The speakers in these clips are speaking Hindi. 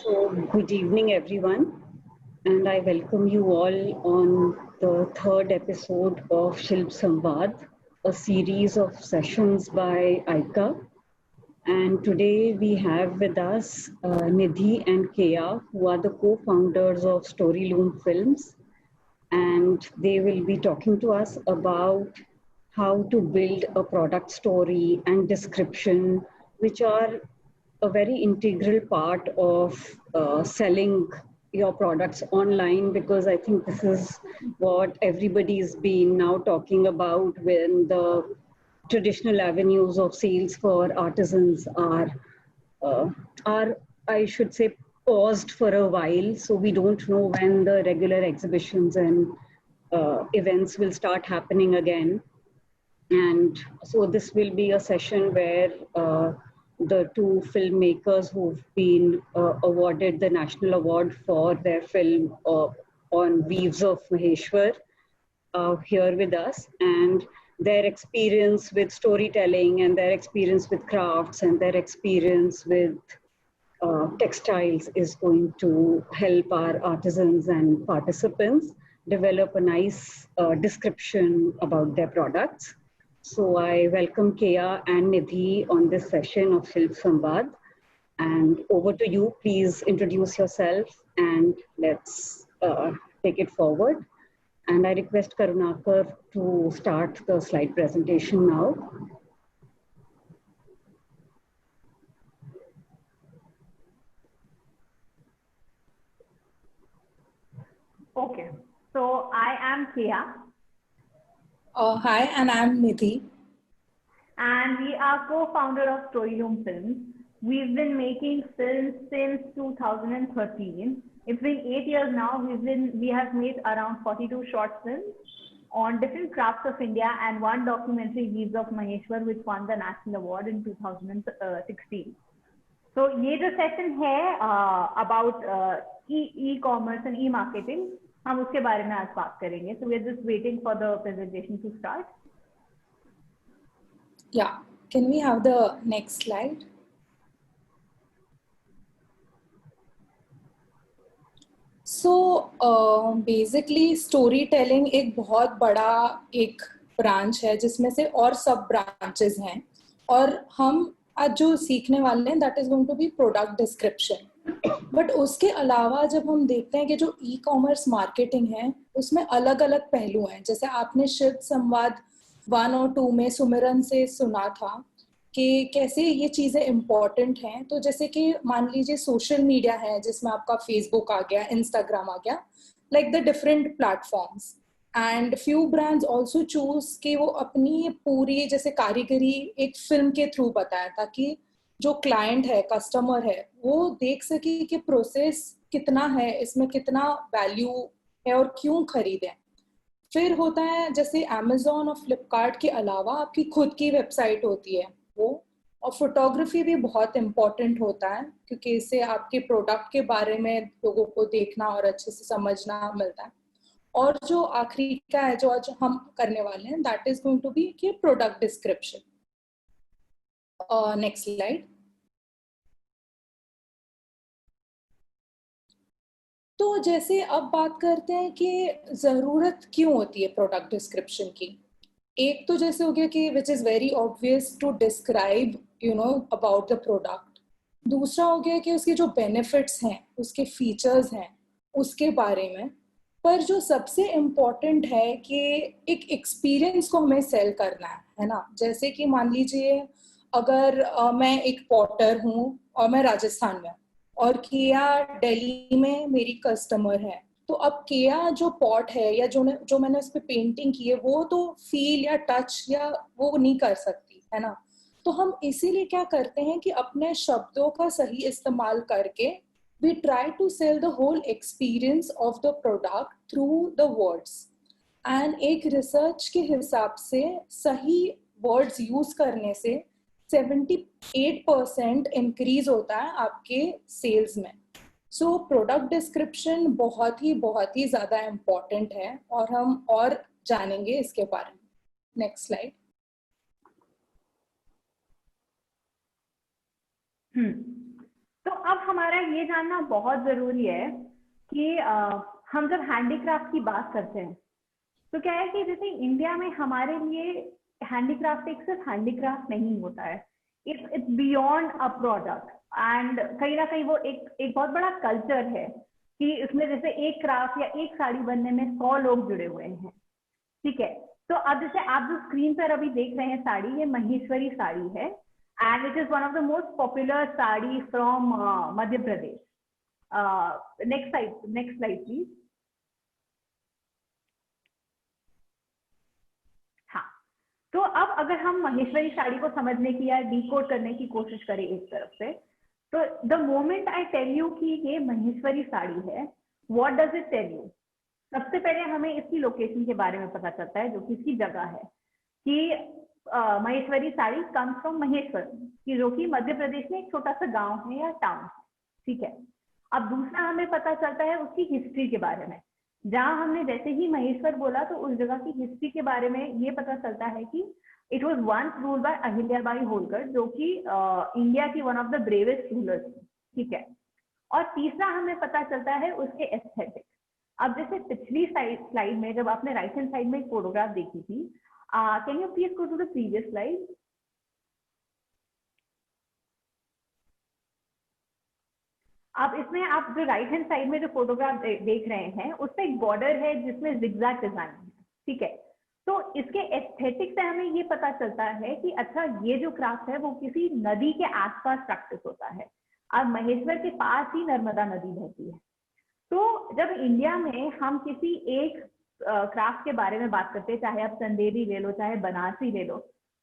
So, good evening, everyone, and I welcome you all on the third episode of Shilp Samvad, a series of sessions by Aika. And today we have with us Nidhi and Kea, who are the co-founders of Storyloom Films, and they will be talking to us about how to build a product story and description, which are a very integral part of selling your products online, because I think this is what everybody's been now talking about when the traditional avenues of sales for artisans uh, are, I should say, paused for a while. So we don't know when the regular exhibitions and events will start happening again. And so this will be a session where the two filmmakers who've been awarded the National Award for their film on Weaves of Maheshwar here with us, and their experience with storytelling and their experience with crafts and their experience with textiles is going to help our artisans and participants develop a nice description about their products. So I welcome Kea and Nidhi on this session of Shilp Samvad. And over to you, please introduce yourself and let's take it forward. And I request Karunakar to start the slide presentation now. Okay, so I am Kea. Hi, and I'm Nidhi. And we are co-founder of Storyloom Films. We've been making films since 2013. It's been 8 years now. We have made around 42 short films on different crafts of India and one documentary, Weaves of Maheshwar, which won the National Award in 2016. So ये जो session है about e-commerce and e-marketing, हम उसके बारे में आज बात करेंगे. So we are just waiting for the presentation to start. Yeah, can we have the next slide? So basically storytelling एक बहुत बड़ा एक ब्रांच है जिसमें से और सब ब्रांचेस हैं, और हम आज जो सीखने वाले हैं that is going to be product description. But उसके अलावा जब हम देखते हैं कि जो ई कॉमर्स मार्केटिंग है उसमें अलग अलग पहलू हैं, जैसे आपने शिल्प संवाद 1 और 2 में सुमिरन से सुना था कि कैसे ये चीज़ें इम्पॉर्टेंट हैं. तो जैसे कि मान लीजिए सोशल मीडिया है जिसमें आपका फेसबुक आ गया, इंस्टाग्राम आ गया, like the different platforms, and few brands also choose कि वो अपनी पूरी जैसे कारीगरी एक फिल्म के थ्रू बताया ताकि जो क्लाइंट है, कस्टमर है, वो देख सके कि प्रोसेस कितना है, इसमें कितना वैल्यू है और क्यों खरीदें. फिर होता है जैसे अमेजोन और फ्लिपकार्ट के अलावा आपकी खुद की वेबसाइट होती है वो, और फोटोग्राफी भी बहुत इम्पोर्टेंट होता है क्योंकि इससे आपके प्रोडक्ट के बारे में लोगों को देखना और अच्छे से समझना मिलता है. और जो आखिरी का है जो आज हम करने वाले हैं, that is going to be कि प्रोडक्ट डिस्क्रिप्शन. Next slide. तो जैसे अब बात करते हैं कि ज़रूरत क्यों होती है प्रोडक्ट डिस्क्रिप्शन की. एक तो जैसे हो गया कि which is very obvious to describe about the product. दूसरा हो गया कि उसके जो बेनिफिट्स हैं, उसके फीचर्स हैं, उसके बारे में. पर जो सबसे इम्पोर्टेंट है कि एक एक्सपीरियंस को हमें सेल करना है ना. जैसे कि मान लीजिए अगर मैं एक पॉटर हूँ और मैं राजस्थान में, और किया दिल्ली में मेरी कस्टमर है, तो अब किया जो पॉट है या जो मैंने उस पर पेंटिंग की है वो तो फील या टच या वो नहीं कर सकती है ना. तो हम इसीलिए क्या करते हैं कि अपने शब्दों का सही इस्तेमाल करके we try to sell the whole experience of the product through the words. and एक रिसर्च के हिसाब से सही वर्ड्स यूज करने से 78% इंक्रीज होता है आपके सेल्स में. सो प्रोडक्ट डिस्क्रिप्शन बहुत ही ज़्यादा इम्पॉर्टेंट है और हम और जानेंगे इसके बारे में. Next slide. तो अब हमारा ये जानना बहुत जरूरी है कि हम जब हैंडीक्राफ्ट की बात करते हैं तो क्या है कि जैसे इंडिया में हमारे लिए हैंडीक्राफ्ट एक सिर्फ हैंडीक्राफ्ट नहीं होता है, it's beyond a product. And कहीं ना कहीं वो एक बहुत बड़ा कल्चर है कि इसमें जैसे एक क्राफ्ट या एक साड़ी बनने में 100 लोग जुड़े हुए हैं, ठीक है। तो अब जैसे आप जो स्क्रीन पर अभी देख रहे हैं साड़ी, ये महेश्वरी साड़ी है and it is one of the most popular sari from Madhya Pradesh. Next slide please. हाँ, तो अब अगर हम महेश्वरी साड़ी को समझने की या डिकोड करने की कोशिश करें एक तरफ से, तो the moment I tell you कि ये महेश्वरी साड़ी है, what does it tell you? सबसे पहले हमें इसकी लोकेशन के बारे में पता चलता है, जो कि इसकी जगह है कि महेश्वरी साड़ी कम्स फ्रॉम महेश्वर, कि जो कि मध्य प्रदेश में एक छोटा सा गांव है या टाउन है, ठीक है। अब दूसरा हमें पता चलता है उसकी हिस्ट्री के बारे में। जहां हमने जैसे ही महेश्वर बोला तो उस जगह की हिस्ट्री के बारे में ये पता चलता है कि it was once ruled by Ahilyabai Holkar, जो कि इंडिया की one of the bravest rulers थी, ठीक है। और तीसरा हमें पता चलता है उसके एस्थेटिक। अब जैसे पिछली स्लाइड में जब आपने राइट हैंड साइड में एक फोटोग्राफ देखी थी, can you please go to the previous slide. अब इसमें आप जो राइट हैंड साइड में जो फोटोग्राफ देख रहे हैं उसमें एक बॉर्डर है जिसमें जिगजैग डिजाइन है, ठीक है। तो इसके एस्थेटिक से हमें ये पता चलता है कि अच्छा ये जो क्राफ्ट है वो किसी नदी के आसपास प्रैक्टिस होता है। अब महेश्वर के पास ही नर्मदा नदी बहती है। तो जब इंडिया में हम किसी एक क्राफ्ट के बारे में बात करते हैं, चाहे आप चंदेरी ले लो चाहे बनारसी ले लो,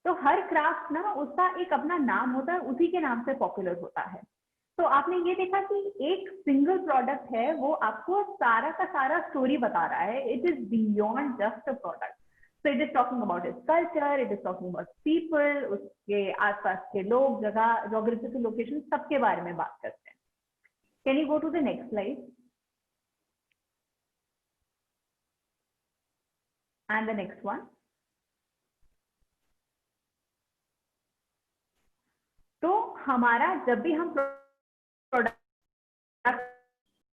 तो हर क्राफ्ट ना उसका एक अपना नाम होता है, उसी के नाम से पॉपुलर होता है। तो आपने ये देखा कि एक सिंगल प्रोडक्ट है वो आपको सारा का सारा स्टोरी बता रहा है। It is beyond just a product. So it is talking about its culture, it is talking about people, उसके आसपास के लोग, जगह, जोग्राफिकल लोकेशन, सबके बारे में बात करते हैं। Can you go to the next slide and the next one। तो हमारा जब भी हम प्रोडक्ट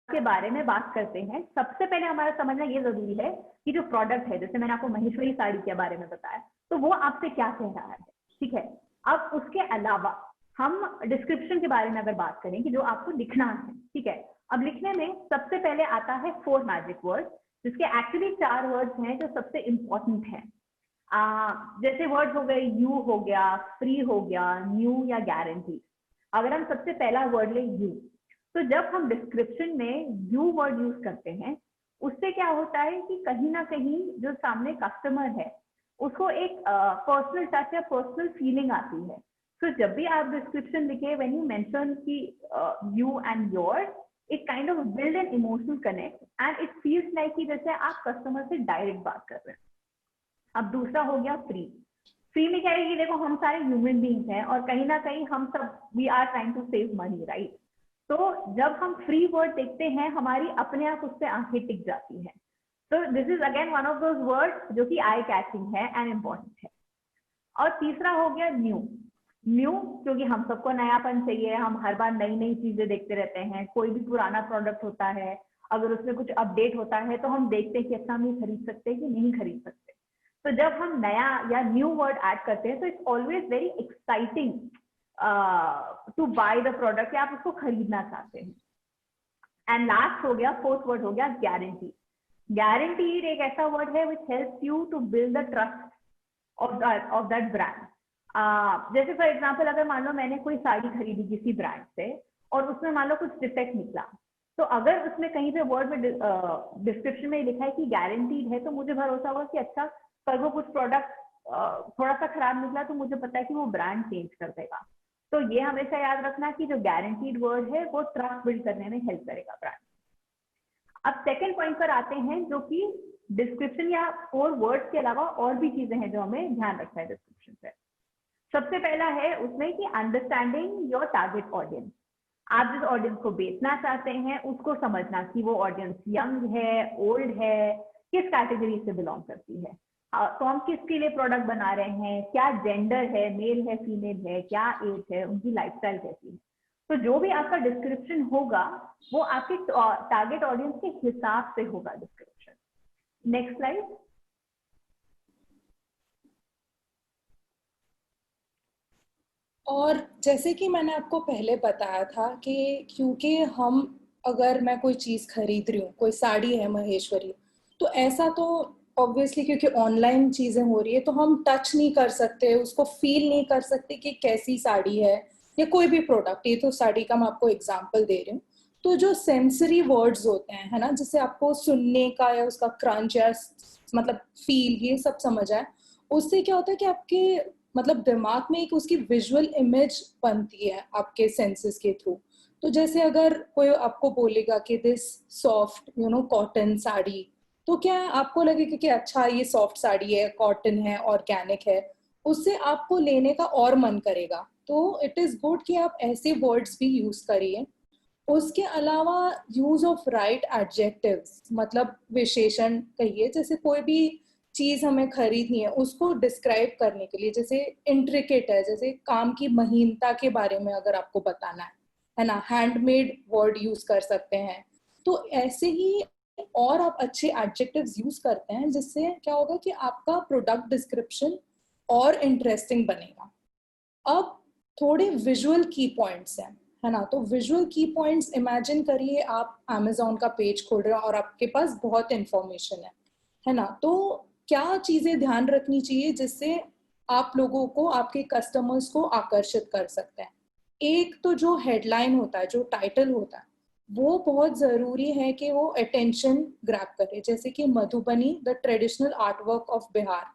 के बारे में बात करते हैं, सबसे पहले हमारा समझना ये जरूरी है कि जो प्रोडक्ट है, जैसे मैंने आपको महेश्वरी साड़ी के बारे में बताया, तो वो आपसे क्या कह रहा है, ठीक है। अब उसके अलावा हम डिस्क्रिप्शन के बारे में अगर बात करें कि जो आपको लिखना है, ठीक है। अब लिखने में सबसे पहले आता है 4 मैजिक वर्ड, जिसके एक्चुअली 4 वर्ड्स हैं जो सबसे इंपॉर्टेंट हैं। जैसे वर्ड हो गए यू हो गया, फ्री हो गया, न्यू या गारंटी। अगर हम सबसे पहला वर्ड ले यू, तो जब हम डिस्क्रिप्शन में यू वर्ड यूज करते हैं, उससे क्या होता है कि कहीं ना कहीं जो सामने कस्टमर है उसको एक पर्सनल टच या पर्सनल फीलिंग आती है। तो जब भी आप डिस्क्रिप्शन लिखे, व्हेन यू मेंशन कि you and your, it kind of build an emotional connect and it feels like कि जैसे आप कस्टमर से डायरेक्ट बात कर रहे हैं। अब दूसरा हो गया फ्री। फ्री में क्या है कि देखो हम सारे ह्यूमन बीइंग्स हैं और कहीं ना कहीं हम सब we are trying to save money, right. तो जब हम फ्री वर्ड देखते हैं हमारी अपने आप उस पर आंखें टिक जाती हैं। तो this is again one of those word जो कि आई कैचिंग है एंड इम्पोर्टेंट है। और तीसरा हो गया न्यू। न्यू क्योंकि हम सबको नयापन चाहिए, हम हर बार नई नई चीजें देखते रहते हैं। कोई भी पुराना प्रोडक्ट होता है, अगर उसमें कुछ अपडेट होता है तो हम देखते हैं कि अच्छा हम ये खरीद सकते हैं कि नहीं खरीद सकते। तो जब हम नया या न्यू वर्ड ऐड करते हैं तो it's always very exciting to buy the product, या आप उसको खरीदना चाहते हैं। एंड लास्ट हो गया, फोर्थ वर्ड हो गया गारंटी। गारंटीड एक ऐसा वर्ड है which helps you to build the trust of that brand. जैसे फॉर एग्जाम्पल अगर मान लो मैंने कोई साड़ी खरीदी किसी ब्रांड से और उसमें मान लो कुछ डिफेक्ट निकला, तो अगर उसमें कहीं पे वर्ड में डिस्क्रिप्शन में लिखा है कि गारंटीड है, तो मुझे भरोसा होगा कि अच्छा कल वो कुछ प्रोडक्ट थोड़ा सा खराब निकला तो मुझे पता है कि वो ब्रांड चेंज कर देगा। तो ये हमेशा याद रखना कि जो गारंटीड वर्ड है वो ट्रस्ट बिल्ड करने में हेल्प करेगा ब्रांड। अब सेकेंड पॉइंट पर आते हैं, जो कि डिस्क्रिप्शन या 4 वर्ड्स के अलावा और भी चीजें हैं जो हमें ध्यान रखना है डिस्क्रिप्शन पे। सबसे पहला है उसमें कि अंडरस्टैंडिंग योर टारगेट ऑडियंस। आप जिस ऑडियंस को बेचना चाहते हैं उसको समझना कि वो ऑडियंस यंग है, ओल्ड है, किस कैटेगरी से बिलोंग करती है। तो हम किसके लिए प्रोडक्ट बना रहे हैं, क्या जेंडर है, मेल है, फीमेल है, क्या एज है, उनकी लाइफस्टाइल कैसी है। तो जो भी आपका डिस्क्रिप्शन होगा वो आपके टारगेट ऑडियंस के हिसाब से होगा डिस्क्रिप्शन। Next slide. और जैसे कि मैंने आपको पहले बताया था कि क्योंकि हम अगर मैं कोई चीज़ खरीद रही हूँ, कोई साड़ी है महेश्वरी, तो ऐसा तो ऑब्वियसली क्योंकि ऑनलाइन चीज़ें हो रही है तो हम टच नहीं कर सकते, उसको फील नहीं कर सकते कि कैसी साड़ी है या कोई भी प्रोडक्ट। ये तो साड़ी का मैं आपको एग्जांपल दे रही हूँ। तो जो सेंसरी वर्ड्स होते हैं, है ना, जिसे आपको सुनने का या उसका क्रंच या मतलब फील, ये सब समझ आए, उससे क्या होता है कि आपके मतलब दिमाग में एक उसकी विजुअल इमेज बनती है आपके सेंसेस के थ्रू। तो जैसे अगर कोई आपको बोलेगा कि दिस सॉफ्ट कॉटन साड़ी, तो क्या आपको लगेगा कि अच्छा ये सॉफ्ट साड़ी है, कॉटन है, ऑर्गेनिक है, उससे आपको लेने का और मन करेगा। तो इट इज गुड कि आप ऐसे वर्ड्स भी यूज करिए। उसके अलावा यूज ऑफ राइट एडजेक्टिव्स, मतलब विशेषण कहिए। जैसे कोई भी चीज हमें खरीदनी है उसको डिस्क्राइब करने के लिए, जैसे इंट्रिकेट है, जैसे काम की महीनता के बारे में अगर आपको बताना है ना, हैंडमेड वर्ड यूज कर सकते हैं। तो ऐसे ही और आप अच्छे एडजेक्टिव्स यूज करते हैं, जिससे क्या होगा कि आपका प्रोडक्ट डिस्क्रिप्शन और इंटरेस्टिंग बनेगा। अब थोड़े विजुअल की पॉइंट्स हैं, है ना। तो विजुअल की पॉइंट्स इमेजिन करिए, आप अमेजोन का पेज खोल रहे हो और आपके पास बहुत इंफॉर्मेशन है ना। तो क्या चीजें ध्यान रखनी चाहिए जिससे आप लोगों को, आपके कस्टमर्स को आकर्षित कर सकते हैं। एक तो जो हेडलाइन होता है, जो टाइटल होता है, वो बहुत जरूरी है कि वो अटेंशन ग्रैब करे। जैसे कि Madhubani the traditional artwork of Bihar,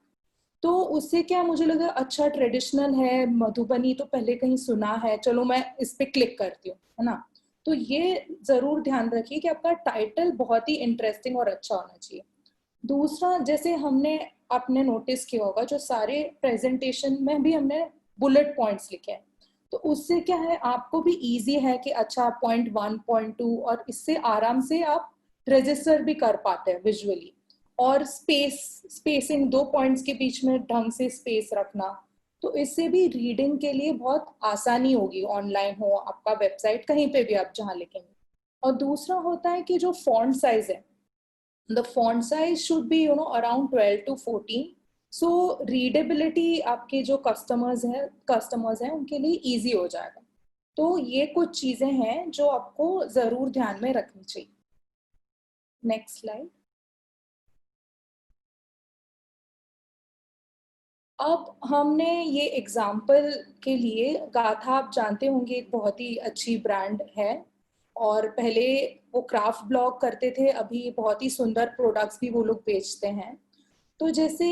तो उससे क्या मुझे लगा अच्छा ट्रेडिशनल है मधुबनी, तो पहले कहीं सुना है, चलो मैं इस पे क्लिक करती हूँ, है ना। तो ये जरूर ध्यान रखिए कि आपका टाइटल बहुत ही इंटरेस्टिंग और अच्छा होना चाहिए। दूसरा, जैसे हमने आपने नोटिस किया होगा, जो सारे प्रेजेंटेशन में भी हमने बुलेट पॉइंट्स लिखे हैं, तो उससे क्या है, आपको भी इजी है कि अच्छा पॉइंट 1 पॉइंट 2, और इससे आराम से आप रजिस्टर भी कर पाते हैं विजुअली। और स्पेसिंग, 2 पॉइंट्स के बीच में ढंग से स्पेस रखना, तो इससे भी रीडिंग के लिए बहुत आसानी होगी, ऑनलाइन हो आपका वेबसाइट, कहीं पे भी आप जहाँ लिखेंगे। और दूसरा होता है कि जो फॉन्ट साइज है, the font size should be around 12 to 14, so readability आपके जो कस्टमर्स हैं उनके लिए इजी हो जाएगा। तो ये कुछ चीजें हैं जो आपको जरूर ध्यान में रखनी चाहिए। Next slide. अब हमने ये एग्जाम्पल के लिए, गाथा आप जानते होंगे, एक बहुत ही अच्छी ब्रांड है, और पहले वो क्राफ्ट ब्लॉग करते थे, अभी बहुत ही सुंदर प्रोडक्ट्स भी वो लोग बेचते हैं। तो जैसे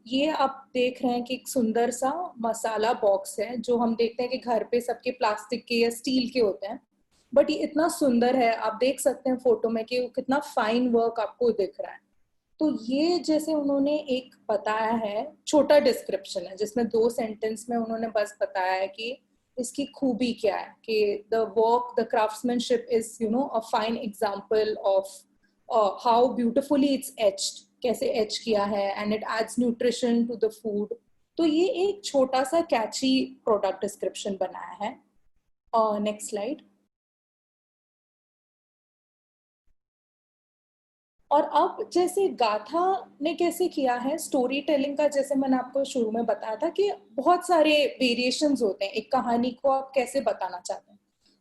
ये आप देख रहे हैं कि एक सुंदर सा मसाला बॉक्स है, जो हम देखते हैं कि घर पे सबके प्लास्टिक के या स्टील के होते हैं, बट ये इतना सुंदर है, आप देख सकते हैं फोटो में कि वो कितना फाइन वर्क आपको दिख रहा है। तो ये जैसे उन्होंने एक बताया है, छोटा डिस्क्रिप्शन है जिसमें 2 सेंटेंस में उन्होंने बस बताया है कि इसकी खूबी क्या है, कि the work, the craftsmanship is a fine example of how beautifully it's etched, कैसे एच किया है, and it adds nutrition to the food. तो ये एक छोटा सा कैची प्रोडक्ट डिस्क्रिप्शन बनाया है। Next slide. और अब जैसे गाथा ने कैसे किया है स्टोरी टेलिंग का, जैसे मैंने आपको शुरू में बताया था कि बहुत सारे वेरिएशंस होते हैं एक कहानी को आप कैसे बताना चाहते हैं।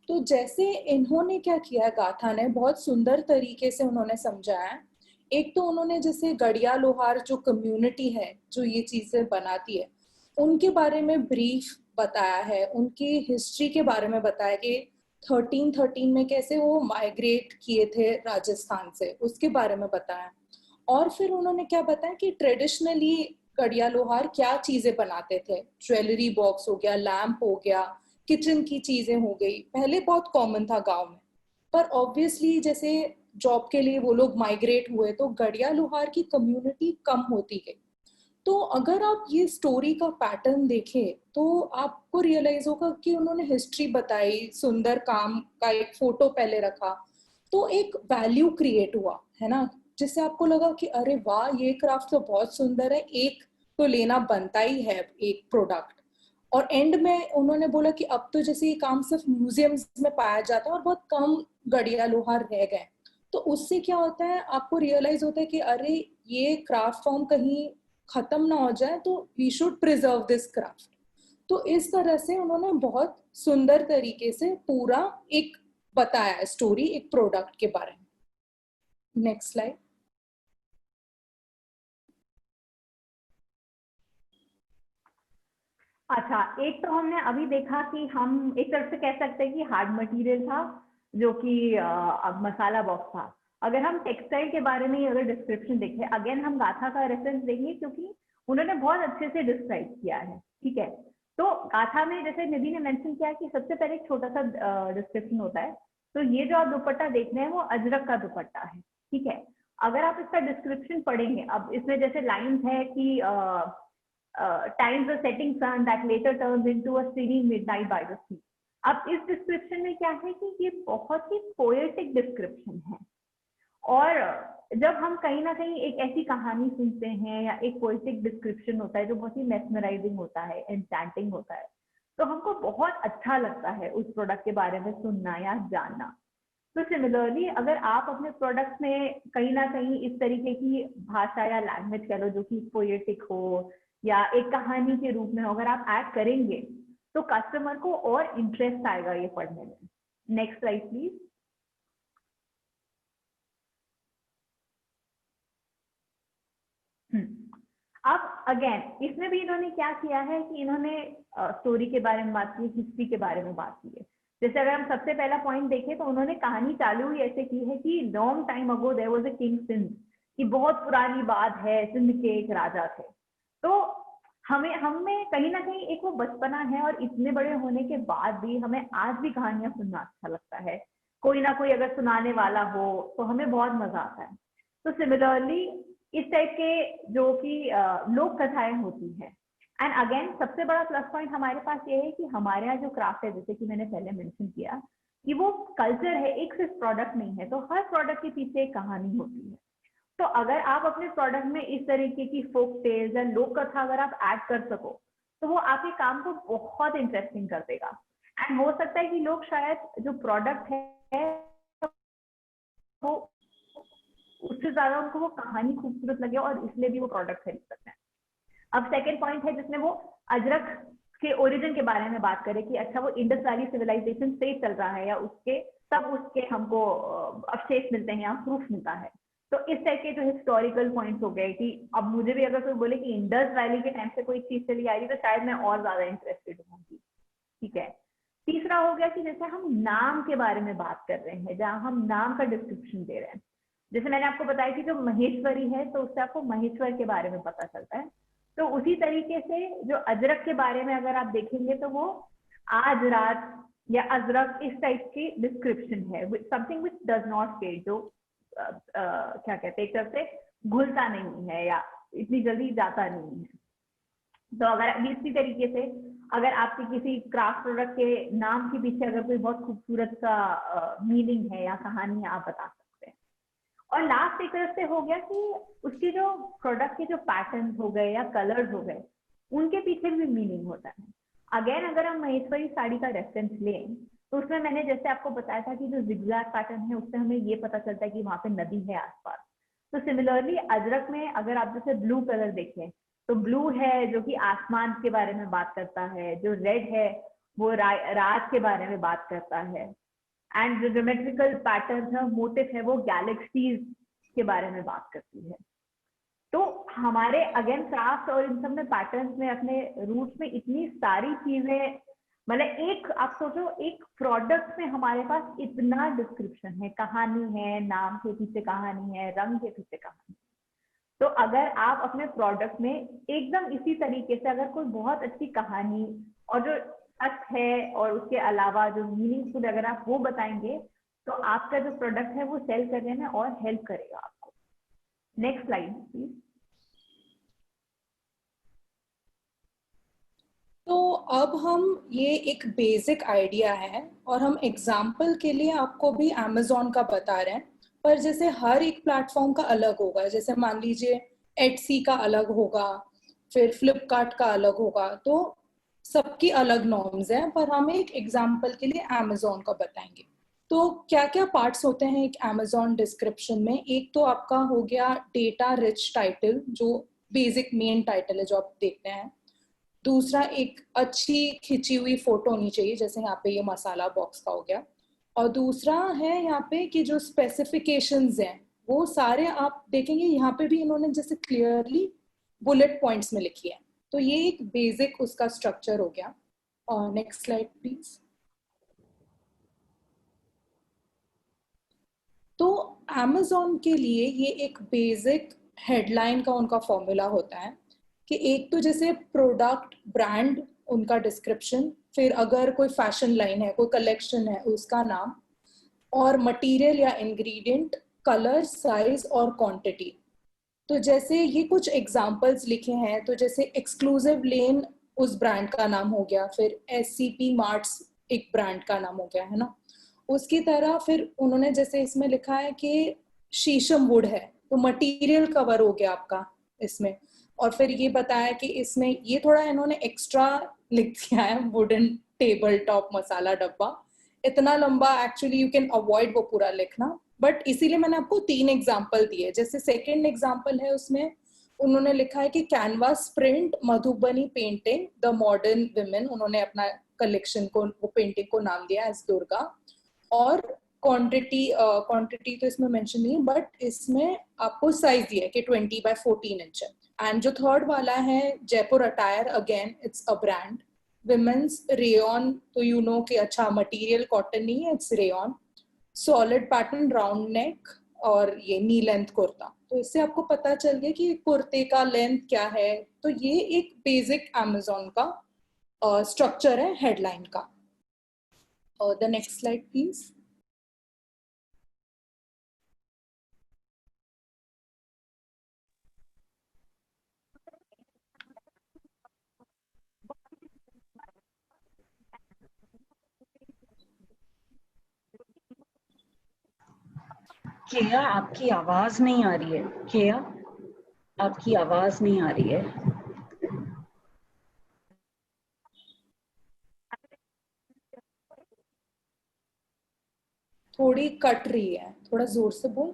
तो जैसे इन्होंने क्या किया, गाथा ने बहुत सुंदर तरीके से उन्होंने समझाया है। एक तो उन्होंने जैसे गड़िया लोहार जो कम्युनिटी है जो ये चीजें बनाती है, उनके बारे में ब्रीफ बताया है, उनकी हिस्ट्री के बारे में बताया कि 1313 में कैसे वो माइग्रेट किए थे राजस्थान से, उसके बारे में बताया। और फिर उन्होंने क्या बताया कि ट्रेडिशनली कड़िया लोहार क्या चीजें बनाते थे, ज्वेलरी बॉक्स हो गया, लैंप हो गया, किचन की चीजें हो गई, पहले बहुत कॉमन था गांव में, पर ऑब्वियसली जैसे जॉब के लिए वो लोग माइग्रेट हुए तो गड़िया लोहार की कम्युनिटी कम होती गई। तो अगर आप ये स्टोरी का पैटर्न देखें तो आपको रियलाइज होगा कि उन्होंने हिस्ट्री बताई, सुंदर काम का एक फोटो पहले रखा, तो एक वैल्यू क्रिएट हुआ, है ना, जिससे आपको लगा कि अरे वाह, ये क्राफ्ट तो बहुत सुंदर है, एक तो लेना बनता ही है एक प्रोडक्ट। और एंड में उन्होंने बोला कि अब तो जैसे ये काम सिर्फ म्यूजियम्स में पाया जाता है और बहुत कम गड़िया लोहार रह गए। तो उससे क्या होता है, आपको रियलाइज होता है कि अरे ये क्राफ्ट फॉर्म कहीं खत्म ना हो जाए, तो we should preserve this craft. तो इस तरह से उन्होंने बहुत सुंदर तरीके से पूरा एक बताया स्टोरी एक प्रोडक्ट के बारे में। Next slide. अच्छा, एक तो हमने अभी देखा कि हम एक तरफ से कह सकते हैं कि हार्ड मटेरियल था जो कि मसाला बॉक्स था। अगर हम टेक्सटाइल के बारे में अगर डिस्क्रिप्शन देखें, अगेन हम गाथा का रेफरेंस देंगे क्योंकि उन्होंने बहुत अच्छे से डिस्क्राइब किया है, ठीक है। तो गाथा में जैसे निधि ने मेंशन किया कि सबसे पहले एक छोटा सा डिस्क्रिप्शन होता है। तो ये जो आप दुपट्टा देख रहे हैं वो अजरक का दुपट्टा है, ठीक है। अगर आप इसका डिस्क्रिप्शन पढ़ेंगे, अब इसमें जैसे लाइन्स है कि times the setting sun that later turns into a serene midnight by the sea। अब इस डिस्क्रिप्शन में क्या है कि ये बहुत ही पोएटिक डिस्क्रिप्शन है। और जब हम कहीं ना कहीं एक ऐसी कहानी सुनते हैं या एक पोएटिक डिस्क्रिप्शन होता है जो बहुत ही मेस्मराइजिंग होता है, एन्चेंटिंग होता है, तो हमको बहुत अच्छा लगता है उस प्रोडक्ट के बारे में सुनना या जानना। तो सिमिलरली अगर आप अपने प्रोडक्ट में कहीं ना कहीं इस तरीके की भाषा या लैंग्वेज कह लो जो कि पोएटिक हो या एक कहानी के रूप में अगर आप ऐड करेंगे तो कस्टमर को और इंटरेस्ट आएगा ये पढ़ने में। Next slide please. अब अगेन इसमें भी इन्होंने क्या किया है कि इन्होंने स्टोरी के बारे में बात की, हिस्ट्री के बारे में बात की है। जैसे अगर हम सबसे पहला पॉइंट देखें तो उन्होंने कहानी चालू ही ऐसे की है कि long time ago there was a king Sindh, कि बहुत पुरानी बात है, सिंध के एक राजा थे। तो हमें कहीं ना कहीं एक वो बचपना है और इतने बड़े होने के बाद भी हमें आज भी कहानियां सुनना अच्छा लगता है। कोई ना कोई अगर सुनाने वाला हो तो हमें बहुत मजा आता है। तो सिमिलरली इस टाइप के जो कि लोक कथाएं होती हैं। एंड अगेन सबसे बड़ा प्लस पॉइंट हमारे पास ये है कि हमारे यहाँ जो क्राफ्ट है, जैसे कि मैंने पहले मेंशन किया कि वो कल्चर है, एक सिर्फ प्रोडक्ट नहीं है। तो हर प्रोडक्ट के पीछे एक कहानी होती है। तो अगर आप अपने प्रोडक्ट में इस तरीके की फोक टेल्स या लोक कथा अगर आप ऐड कर सको तो वो आपके काम को बहुत इंटरेस्टिंग कर देगा। एंड हो सकता है कि लोग शायद जो प्रोडक्ट है वो उससे ज्यादा उनको वो कहानी खूबसूरत लगे और इसलिए भी वो प्रोडक्ट खरीद सकते हैं। अब सेकेंड पॉइंट है जिसमें वो अजरक के ओरिजिन के बारे में बात करें कि अच्छा वो इंडस वैली सिविलाइजेशन से चल रहा है या उसके तब उसके हमको अवशेष मिलते हैं या प्रूफ मिलता है। तो इस टाइप के जो हिस्टोरिकल पॉइंट्स हो गए कि अब मुझे भी अगर कोई बोले कि इंडस वैली के टाइम से कोई चीज चली आ रही तो शायद मैं और ज्यादा इंटरेस्टेड होंगी, ठीक है। तीसरा हो गया कि जैसे हम नाम के बारे में बात कर रहे हैं, जहां हम नाम का डिस्क्रिप्शन दे रहे हैं। जैसे मैंने आपको बताया कि जो महेश्वरी है तो उससे आपको महेश्वर के बारे में पता चलता है। तो उसी तरीके से जो अजरक के बारे में अगर आप देखेंगे तो वो आज रात या अजरक इस टाइप की डिस्क्रिप्शन है, something which does not fade, जो क्या कहते हैं एक तरफ से घुलता नहीं है या इतनी जल्दी जाता नहीं है। तो अगर इसी तरीके से अगर आपके किसी क्राफ्ट प्रोडक्ट के नाम के पीछे अगर कोई बहुत खूबसूरत सा मीनिंग है या कहानी है आप बता सकते हैं। और लास्ट एक तरफ से हो गया कि उसकी जो प्रोडक्ट के जो पैटर्न हो गए या कलर्स हो गए उनके पीछे भी मीनिंग होता है। अगेन अगर हम महेश्वरी साड़ी का रेफरेंस लें तो उसमें मैंने जैसे आपको बताया था कि जो जिगजैग पैटर्न है उससे हमें ये पता चलता है कि वहां पे नदी है आसपास। तो सिमिलरली अजरक में अगर आप जैसे ब्लू कलर देखें तो ब्लू है जो कि आसमान के बारे में बात करता है, जो रेड है वो रात के बारे में बात करता है, एंड जो ज्योमेट्रिकल पैटर्न है मोटिव है वो गैलेक्सीज के बारे में बात करती है। तो हमारे अगेन क्राफ्ट और इन सब में पैटर्न्स में अपने रूट्स में इतनी सारी चीजें, मतलब एक आप सोचो एक प्रोडक्ट में हमारे पास इतना डिस्क्रिप्शन है, कहानी है, नाम के पीछे कहानी है, रंग के पीछे कहानी। तो अगर आप अपने प्रोडक्ट में एकदम इसी तरीके से अगर कोई बहुत अच्छी कहानी और जो सच है और उसके अलावा जो मीनिंगफुल अगर आप वो बताएंगे तो आपका जो प्रोडक्ट है वो सेल करने में और हेल्प करेगा आपको। Next slide please. तो अब हम ये एक बेसिक आइडिया है और हम एग्जाम्पल के लिए आपको भी अमेजोन का बता रहे हैं, पर जैसे हर एक प्लेटफॉर्म का अलग होगा। जैसे मान लीजिए एटसी का अलग होगा, फिर फ्लिपकार्ट का अलग होगा। तो सबकी अलग नॉर्म्स हैं, पर हम एक एग्जाम्पल के लिए अमेजोन का बताएंगे। तो क्या क्या पार्ट्स होते हैं एक अमेजोन डिस्क्रिप्शन में? एक तो आपका हो गया डेटा रिच टाइटल, जो बेसिक मेन टाइटल है जो आप देखते हैं। दूसरा, एक अच्छी खिंची हुई फोटो होनी चाहिए, जैसे यहाँ पे ये मसाला बॉक्स का हो गया। और दूसरा है यहाँ पे कि जो स्पेसिफिकेशंस हैं वो सारे आप देखेंगे यहाँ पे भी इन्होंने जैसे क्लियरली बुलेट पॉइंट्स में लिखी है। तो ये एक बेसिक उसका स्ट्रक्चर हो गया। और नेक्स्ट स्लाइड प्लीज। तो Amazon के लिए ये एक बेसिक हेडलाइन का उनका फॉर्मूला होता है कि एक तो जैसे प्रोडक्ट ब्रांड उनका डिस्क्रिप्शन, फिर अगर कोई फैशन लाइन है, कोई कलेक्शन है, उसका नाम, और मटेरियल या इंग्रेडिएंट, कलर, साइज और क्वांटिटी। तो जैसे ये कुछ एग्जांपल्स लिखे हैं, तो जैसे एक्सक्लूसिव लेन उस ब्रांड का नाम हो गया, फिर SCP मार्ट्स एक ब्रांड का नाम हो गया, है ना। उसकी तरह फिर उन्होंने जैसे इसमें लिखा है कि शीशम वुड है, तो मटेरियल कवर हो गया आपका इसमें। और फिर ये बताया कि इसमें ये थोड़ा इन्होंने एक्स्ट्रा लिख दिया है, वुडन टेबल टॉप मसाला डब्बा। इतना लंबा एक्चुअली यू कैन अवॉइड वो पूरा लिखना, बट इसीलिए मैंने आपको 3 एग्जाम्पल दिए। जैसे सेकेंड एग्जाम्पल है, उसमें उन्होंने लिखा है कि canvas print Madhubani painting the modern women, उन्होंने अपना कलेक्शन को, वो पेंटिंग को नाम दिया एज दुर्गा। और क्वांटिटी तो इसमें मेंशन नहीं है, बट इसमें आपको साइज दिया है कि 20x14 इंच है। एंड जो थर्ड वाला है Jaipur attire, again it's a brand. Women's rayon, तो यू नो कि अच्छा मटेरियल कॉटन नहीं है, it's rayon. Solid pattern, round neck, और ये नी लेंथ कुर्ता। तो इससे आपको पता चल गया कि कुर्ते का लेंथ क्या है। तो ये एक बेसिक अमेजोन का स्ट्रक्चर है हेडलाइन का। The next slide please. Keya, आपकी आवाज नहीं आ रही है। केया, आपकी आवाज नहीं आ रही है। थोड़ी कट रही है, थोड़ा जोर से बोल।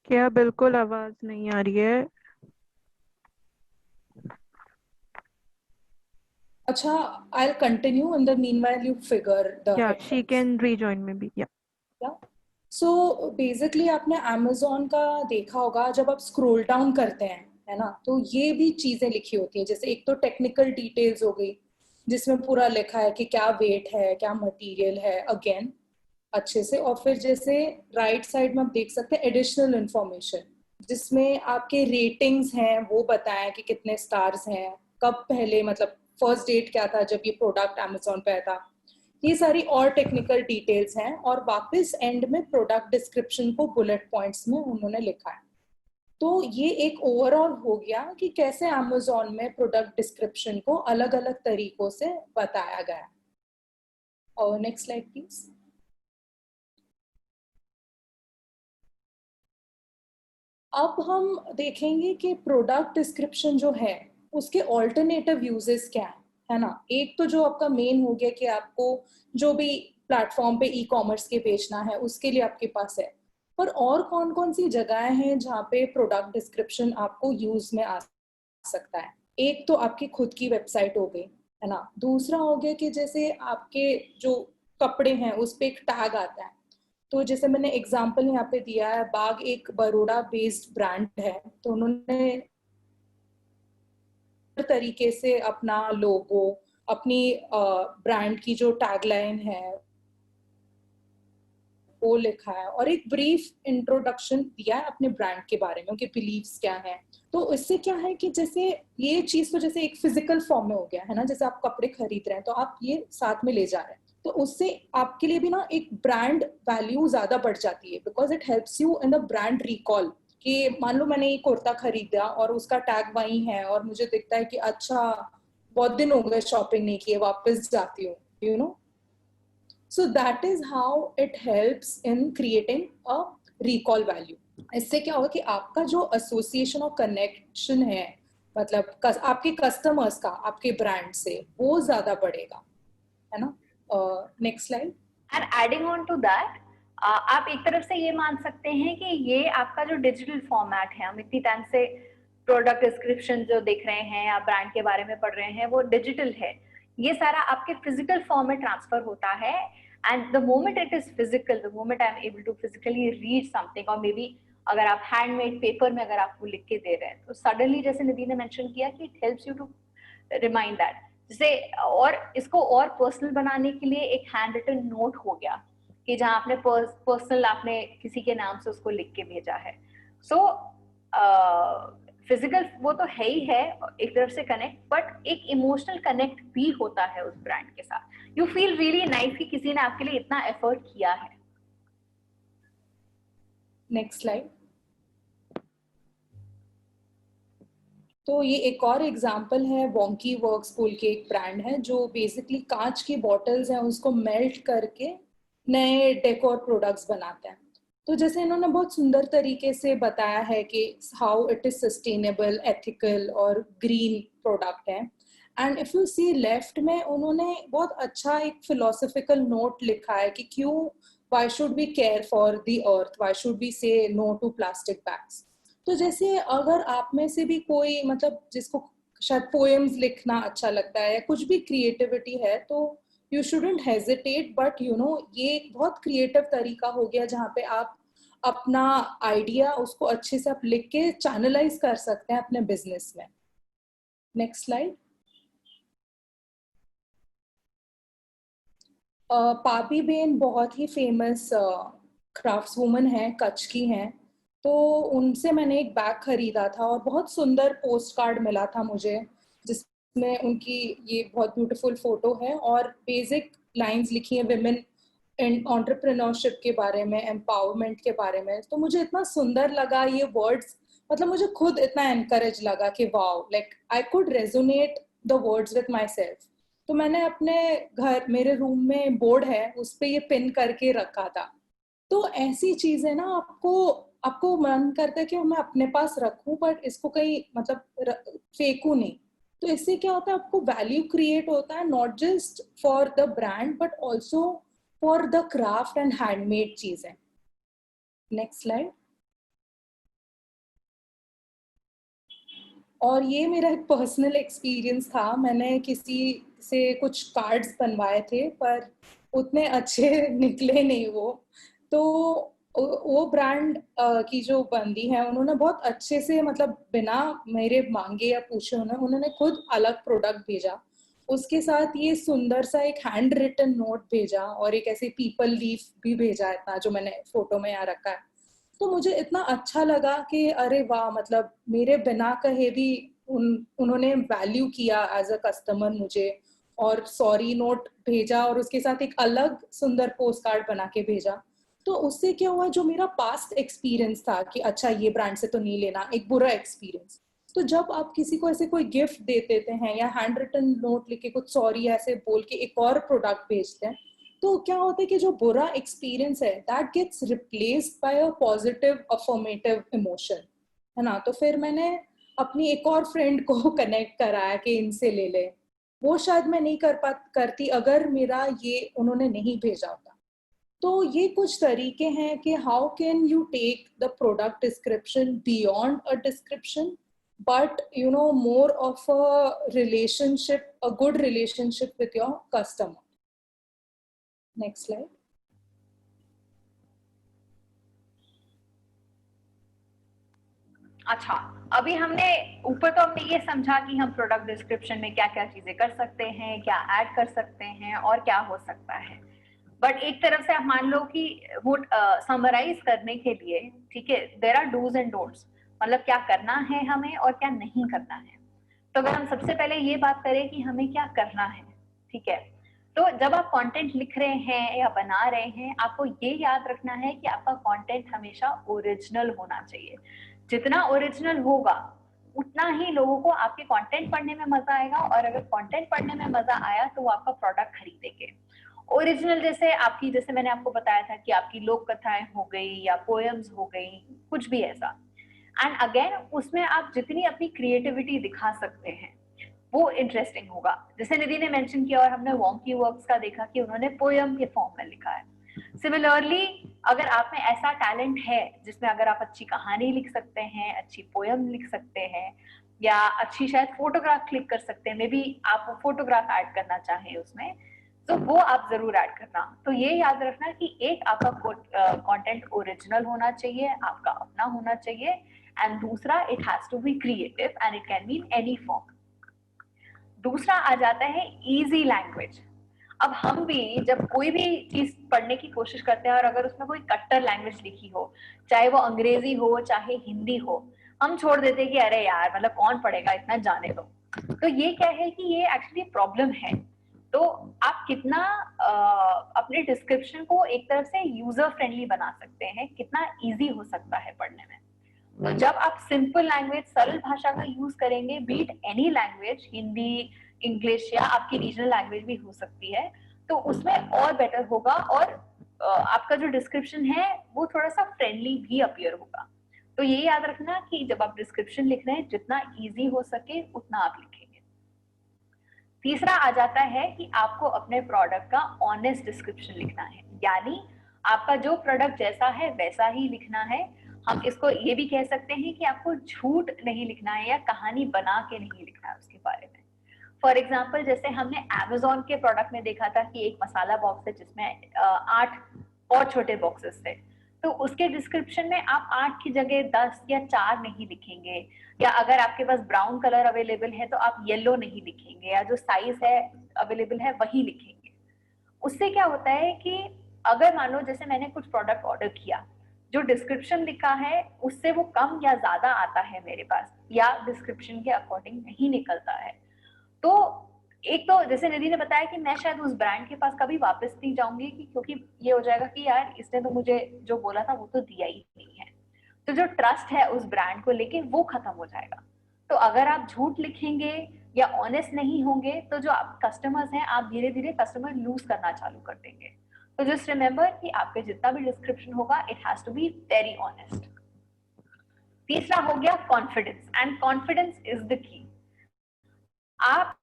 क्या बिल्कुल आवाज नहीं आ रही है? अच्छा, I'll continue in the meanwhile you figure the Yeah, she headlines. can rejoin maybe. Yeah. So basically आपने Amazon का देखा होगा, जब आप स्क्रॉल डाउन करते हैं, है ना, तो ये भी चीजें लिखी होती हैं। जैसे एक तो टेक्निकल डिटेल्स हो गई, जिसमें पूरा लिखा है कि क्या वेट है, क्या मटेरियल है, अगेन अच्छे से। और फिर जैसे राइट साइड में आप देख सकते हैं एडिशनल इंफॉर्मेशन, जिसमें आपके रेटिंग्स हैं, वो बताया कि कितने स्टार्स हैं, कब पहले, मतलब फर्स्ट डेट क्या था जब ये प्रोडक्ट Amazon पे आया था। ये सारी और टेक्निकल डिटेल्स हैं। और वापस एंड में प्रोडक्ट डिस्क्रिप्शन को बुलेट पॉइंट्स में उन्होंने लिखा है। तो ये एक ओवरऑल हो गया कि कैसे Amazon में प्रोडक्ट डिस्क्रिप्शन को अलग अलग तरीकों से बताया गया। और नेक्स्ट स्लाइड प्लीज। अब हम देखेंगे कि प्रोडक्ट डिस्क्रिप्शन जो है उसके ऑल्टरनेटिव यूजेस क्या है ना। एक तो जो आपका मेन हो गया कि आपको जो भी प्लेटफॉर्म पे ई कॉमर्स के बेचना है उसके लिए आपके पास है, पर और कौन कौन सी जगहें हैं जहाँ पे प्रोडक्ट डिस्क्रिप्शन आपको यूज में आ सकता है? एक तो आपकी खुद की वेबसाइट हो गई, है ना। दूसरा हो गया कि जैसे आपके जो कपड़े हैं उस पे एक टैग आता है। तो जैसे मैंने एग्जांपल यहाँ पे दिया है, बाग एक बड़ौदा बेस्ड ब्रांड है, तो उन्होंने तरीके से अपना लोगो, अपनी ब्रांड की जो टैगलाइन है वो लिखा है, और एक ब्रीफ इंट्रोडक्शन दिया है अपने ब्रांड के बारे में, उनके बिलीव्स क्या हैं। तो इससे क्या है कि जैसे ये चीज तो जैसे एक फिजिकल फॉर्म में हो गया है ना, जैसे आप कपड़े खरीद रहे हैं तो आप ये साथ में ले जा रहे हैं, तो उससे आपके लिए भी ना एक ब्रांड वैल्यू ज्यादा बढ़ जाती है, because it helps you in the brand recall. कि मान लो मैंने ये कुर्ता खरीदा और उसका टैग वही है, और मुझे दिखता है कि अच्छा बहुत दिन हो गए शॉपिंग नहीं किए, वापस जाती हूँ, you know. So that is how it helps in creating a recall value. इससे क्या होगा कि आपका जो एसोसिएशन और कनेक्शन है, मतलब आपके कस्टमर्स का आपके ब्रांड से, वो ज्यादा बढ़ेगा, है ना. Next slide. And adding on to that, आप एक तरफ से ये मान सकते हैं कि ये आपका जो डिजिटल फॉर्मेट है, हम इतनी टाइम से प्रोडक्ट डिस्क्रिप्शन जो देख रहे हैं या ब्रांड के बारे में पढ़ रहे हैं, वो डिजिटल है. ये सारा आपके फिजिकल फॉर्म में ट्रांसफर होता है. And the moment it is physical, the moment I am able to physically read something, और मे बी अगर आप हैंडमेड पेपर में अगर आपको लिख के दे रहे हैं, तो सडनली जैसे निधि ने मेंशन किया कि it helps you to remind that. जैसे और इसको और पर्सनल बनाने के लिए एक हैंड रिटन नोट हो गया कि जहां आपने पर्सनल आपने किसी के नाम से उसको लिख के भेजा है. सो फिजिकल वो तो है ही है एक तरफ से कनेक्ट, बट एक इमोशनल कनेक्ट भी होता है उस ब्रांड के साथ. यू फील रियली नाइस कि किसी ने आपके लिए इतना एफर्ट किया है. Next slide. तो ये एक और एग्जांपल है, वोंकी वर्क्स बोल के एक ब्रांड है जो बेसिकली कांच की बॉटल्स हैं उसको मेल्ट करके नए डेकोर प्रोडक्ट्स बनाते हैं. तो जैसे इन्होंने बहुत सुंदर तरीके से बताया है कि how it is sustainable, ethical और ग्रीन प्रोडक्ट है. And if you see left में उन्होंने बहुत अच्छा एक फिलोसफिकल नोट लिखा है कि क्यों, why should we care for the earth, why should we say no to plastic bags. तो जैसे अगर आप में से भी कोई मतलब जिसको शायद पोएम्स लिखना अच्छा लगता है या कुछ भी क्रिएटिविटी है, तो you shouldn't hesitate, but you know ये एक बहुत क्रिएटिव तरीका हो गया जहाँ पे आप अपना आइडिया उसको अच्छे से आप लिख के चैनलाइज कर सकते हैं अपने बिजनेस में. Next slide. पापी बेन बहुत ही फेमस क्राफ्ट्स वुमन है, कच्छ की हैं. तो उनसे मैंने एक बैग खरीदा था और बहुत सुंदर पोस्ट कार्ड मिला था मुझे, जिसमें उनकी ये बहुत ब्यूटीफुल फोटो है और बेसिक लाइंस लिखी हैं विमेन एंटरप्रेन्योरशिप के बारे में, एम्पावरमेंट के बारे में. तो मुझे इतना सुंदर लगा ये वर्ड्स, मतलब मुझे खुद इतना एनकरेज लगा कि wow, like I could resonate the words with my self. तो मैंने अपने घर, मेरे रूम में बोर्ड है, उस पे ये पिन करके रखा था. तो ऐसी चीजें ना आपको मन करता है कि मैं अपने पास रखूं, बट इसको कहीं मतलब फेंकू नहीं. तो इससे क्या होता है, आपको वैल्यू क्रिएट होता है, not just for the brand but also for the craft and handmade चीजें. Next slide. और ये मेरा एक पर्सनल एक्सपीरियंस था. मैंने किसी से कुछ कार्ड्स बनवाए थे पर उतने अच्छे निकले नहीं वो. तो वो ब्रांड की जो बंदी है उन्होंने बहुत अच्छे से, मतलब बिना मेरे मांगे या पूछे उन्होंने खुद अलग प्रोडक्ट भेजा. उसके साथ ये सुंदर सा एक हैंड रिटन नोट भेजा और एक ऐसे पीपल लीफ भी भेजा, इतना जो मैंने फोटो में यहाँ रखा है. तो मुझे इतना अच्छा लगा कि अरे वाह, मतलब मेरे बिना कहे भी उन्होंने वैल्यू किया एज अ कस्टमर मुझे, और सॉरी नोट भेजा और उसके साथ एक अलग सुंदर पोस्ट कार्ड बना के भेजा. तो उससे क्या हुआ, जो मेरा पास्ट एक्सपीरियंस था कि अच्छा ये ब्रांड से तो नहीं लेना, एक बुरा एक्सपीरियंस, तो जब आप किसी को ऐसे कोई गिफ्ट दे देते हैं या हैंड रिटन नोट लिख के कुछ सॉरी ऐसे बोल के एक और प्रोडक्ट भेजते हैं, तो क्या होता है कि जो बुरा एक्सपीरियंस है that gets replaced by a positive affirmative emotion, है ना. तो फिर मैंने अपनी एक और फ्रेंड को कनेक्ट कराया कि इनसे ले ले. वो शायद मैं नहीं करती अगर मेरा ये उन्होंने नहीं भेजा होता. तो ये कुछ तरीके हैं कि how can you take the product description beyond a description, but you know more of a relationship, a good relationship with your customer. Next slide. अच्छा, अभी हमने ऊपर तो हमने ये समझा कि हम प्रोडक्ट डिस्क्रिप्शन में क्या क्या चीजें कर सकते हैं, क्या ऐड कर सकते हैं और क्या हो सकता है. बट एक तरफ से आप मान लो कि वो समराइज करने के लिए, ठीक है, there are dos and don'ts, मतलब क्या करना है हमें और क्या नहीं करना है. तो अगर हम सबसे पहले ये बात करें कि हमें क्या करना है, ठीक है, तो जब आप कंटेंट लिख रहे हैं या बना रहे हैं, आपको ये याद रखना है कि आपका कंटेंट हमेशा ओरिजिनल होना चाहिए. जितना ओरिजिनल होगा उतना ही लोगों को आपके कंटेंट पढ़ने में मजा आएगा, और अगर कंटेंट पढ़ने में मजा आया तो वो आपका प्रोडक्ट खरीदेंगे. ओरिजिनल जैसे आपकी, जैसे मैंने आपको बताया था कि आपकी लोक कथाएं हो गई या पोएम्स हो गई, कुछ भी ऐसा। एंड अगेन उसमें आप जितनी अपनी क्रिएटिविटी दिखा सकते हैं वो इंटरेस्टिंग होगा। जैसे निधि ने मेंशन किया और हमने वॉन्की वर्क्स का देखा कि उन्होंने पोयम के फॉर्म में लिखा है। सिमिलरली अगर आप में ऐसा टैलेंट है जिसमें अगर आप अच्छी कहानी लिख सकते हैं, अच्छी पोयम लिख सकते हैं, या अच्छी शायद फोटोग्राफ क्लिक कर सकते हैं, मे बी आप फोटोग्राफ ऐड करना चाहें उसमें, तो वो आप जरूर ऐड करना। तो ये याद रखना कि एक आपका कंटेंट ओरिजिनल होना चाहिए, आपका अपना होना चाहिए, एंड दूसरा it has to be creative and it can be in any form. दूसरा आ जाता है इजी लैंग्वेज। अब हम भी जब कोई भी चीज पढ़ने की कोशिश करते हैं और अगर उसमें कोई कट्टर लैंग्वेज लिखी हो, चाहे वो अंग्रेजी हो चाहे हिंदी हो, हम छोड़ देते हैं कि अरे यार मतलब कौन पढ़ेगा, इतना जाने दो। तो ये क्या है कि ये एक्चुअली प्रॉब्लम है। तो आप कितना अपने डिस्क्रिप्शन को एक तरफ से यूजर फ्रेंडली बना सकते हैं, कितना इजी हो सकता है पढ़ने में। तो जब आप सिंपल लैंग्वेज, सरल भाषा का यूज करेंगे, be it any language, Hindi, English या आपकी रीजनल लैंग्वेज भी हो सकती है, तो उसमें और बेटर होगा और आपका जो डिस्क्रिप्शन है वो थोड़ा सा फ्रेंडली भी अपीयर होगा। तो ये याद रखना कि जब आप डिस्क्रिप्शन लिख रहे हैं जितना इजी हो सके उतना आप लिखेंगे। तीसरा आ जाता है कि आपको अपने प्रोडक्ट का ऑनेस्ट डिस्क्रिप्शन लिखना है, यानी आपका जो प्रोडक्ट जैसा है वैसा ही लिखना है। हम इसको ये भी कह सकते हैं कि आपको झूठ नहीं लिखना है या कहानी बना के नहीं लिखना है उसके बारे में। फॉर एग्जाम्पल जैसे हमने Amazon के प्रोडक्ट में देखा था कि एक मसाला बॉक्स है जिसमें 8 और छोटे बॉक्सेस थे, तो उसके डिस्क्रिप्शन में आप 8 की जगह 10 या 4 नहीं लिखेंगे, या अगर आपके पास ब्राउन कलर अवेलेबल है तो आप येलो नहीं लिखेंगे, या जो साइज है अवेलेबल है वही लिखेंगे। उससे क्या होता है कि अगर मान लो जैसे मैंने कुछ प्रोडक्ट ऑर्डर किया, जो डिस्क्रिप्शन लिखा है उससे वो कम या ज्यादा आता है मेरे पास, या डिस्क्रिप्शन के अकॉर्डिंग नहीं निकलता है, तो एक तो जैसे निधि ने बताया कि मैं शायद उस ब्रांड के पास कभी वापस नहीं जाऊंगी क्योंकि ये हो जाएगा कि यार इसने तो मुझे जो बोला था वो तो दिया ही नहीं है। तो जो ट्रस्ट है उस ब्रांड को लेके वो खत्म हो जाएगा। तो अगर आप झूठ लिखेंगे या ऑनेस्ट नहीं होंगे तो जो आप कस्टमर्स हैं, आप धीरे धीरे कस्टमर लूज करना चालू कर देंगे। तो जस्ट रिमेंबर कि आपके जितना भी डिस्क्रिप्शन होगा it has to be very honest. तीसरा हो गया confidence, and confidence is the key. आप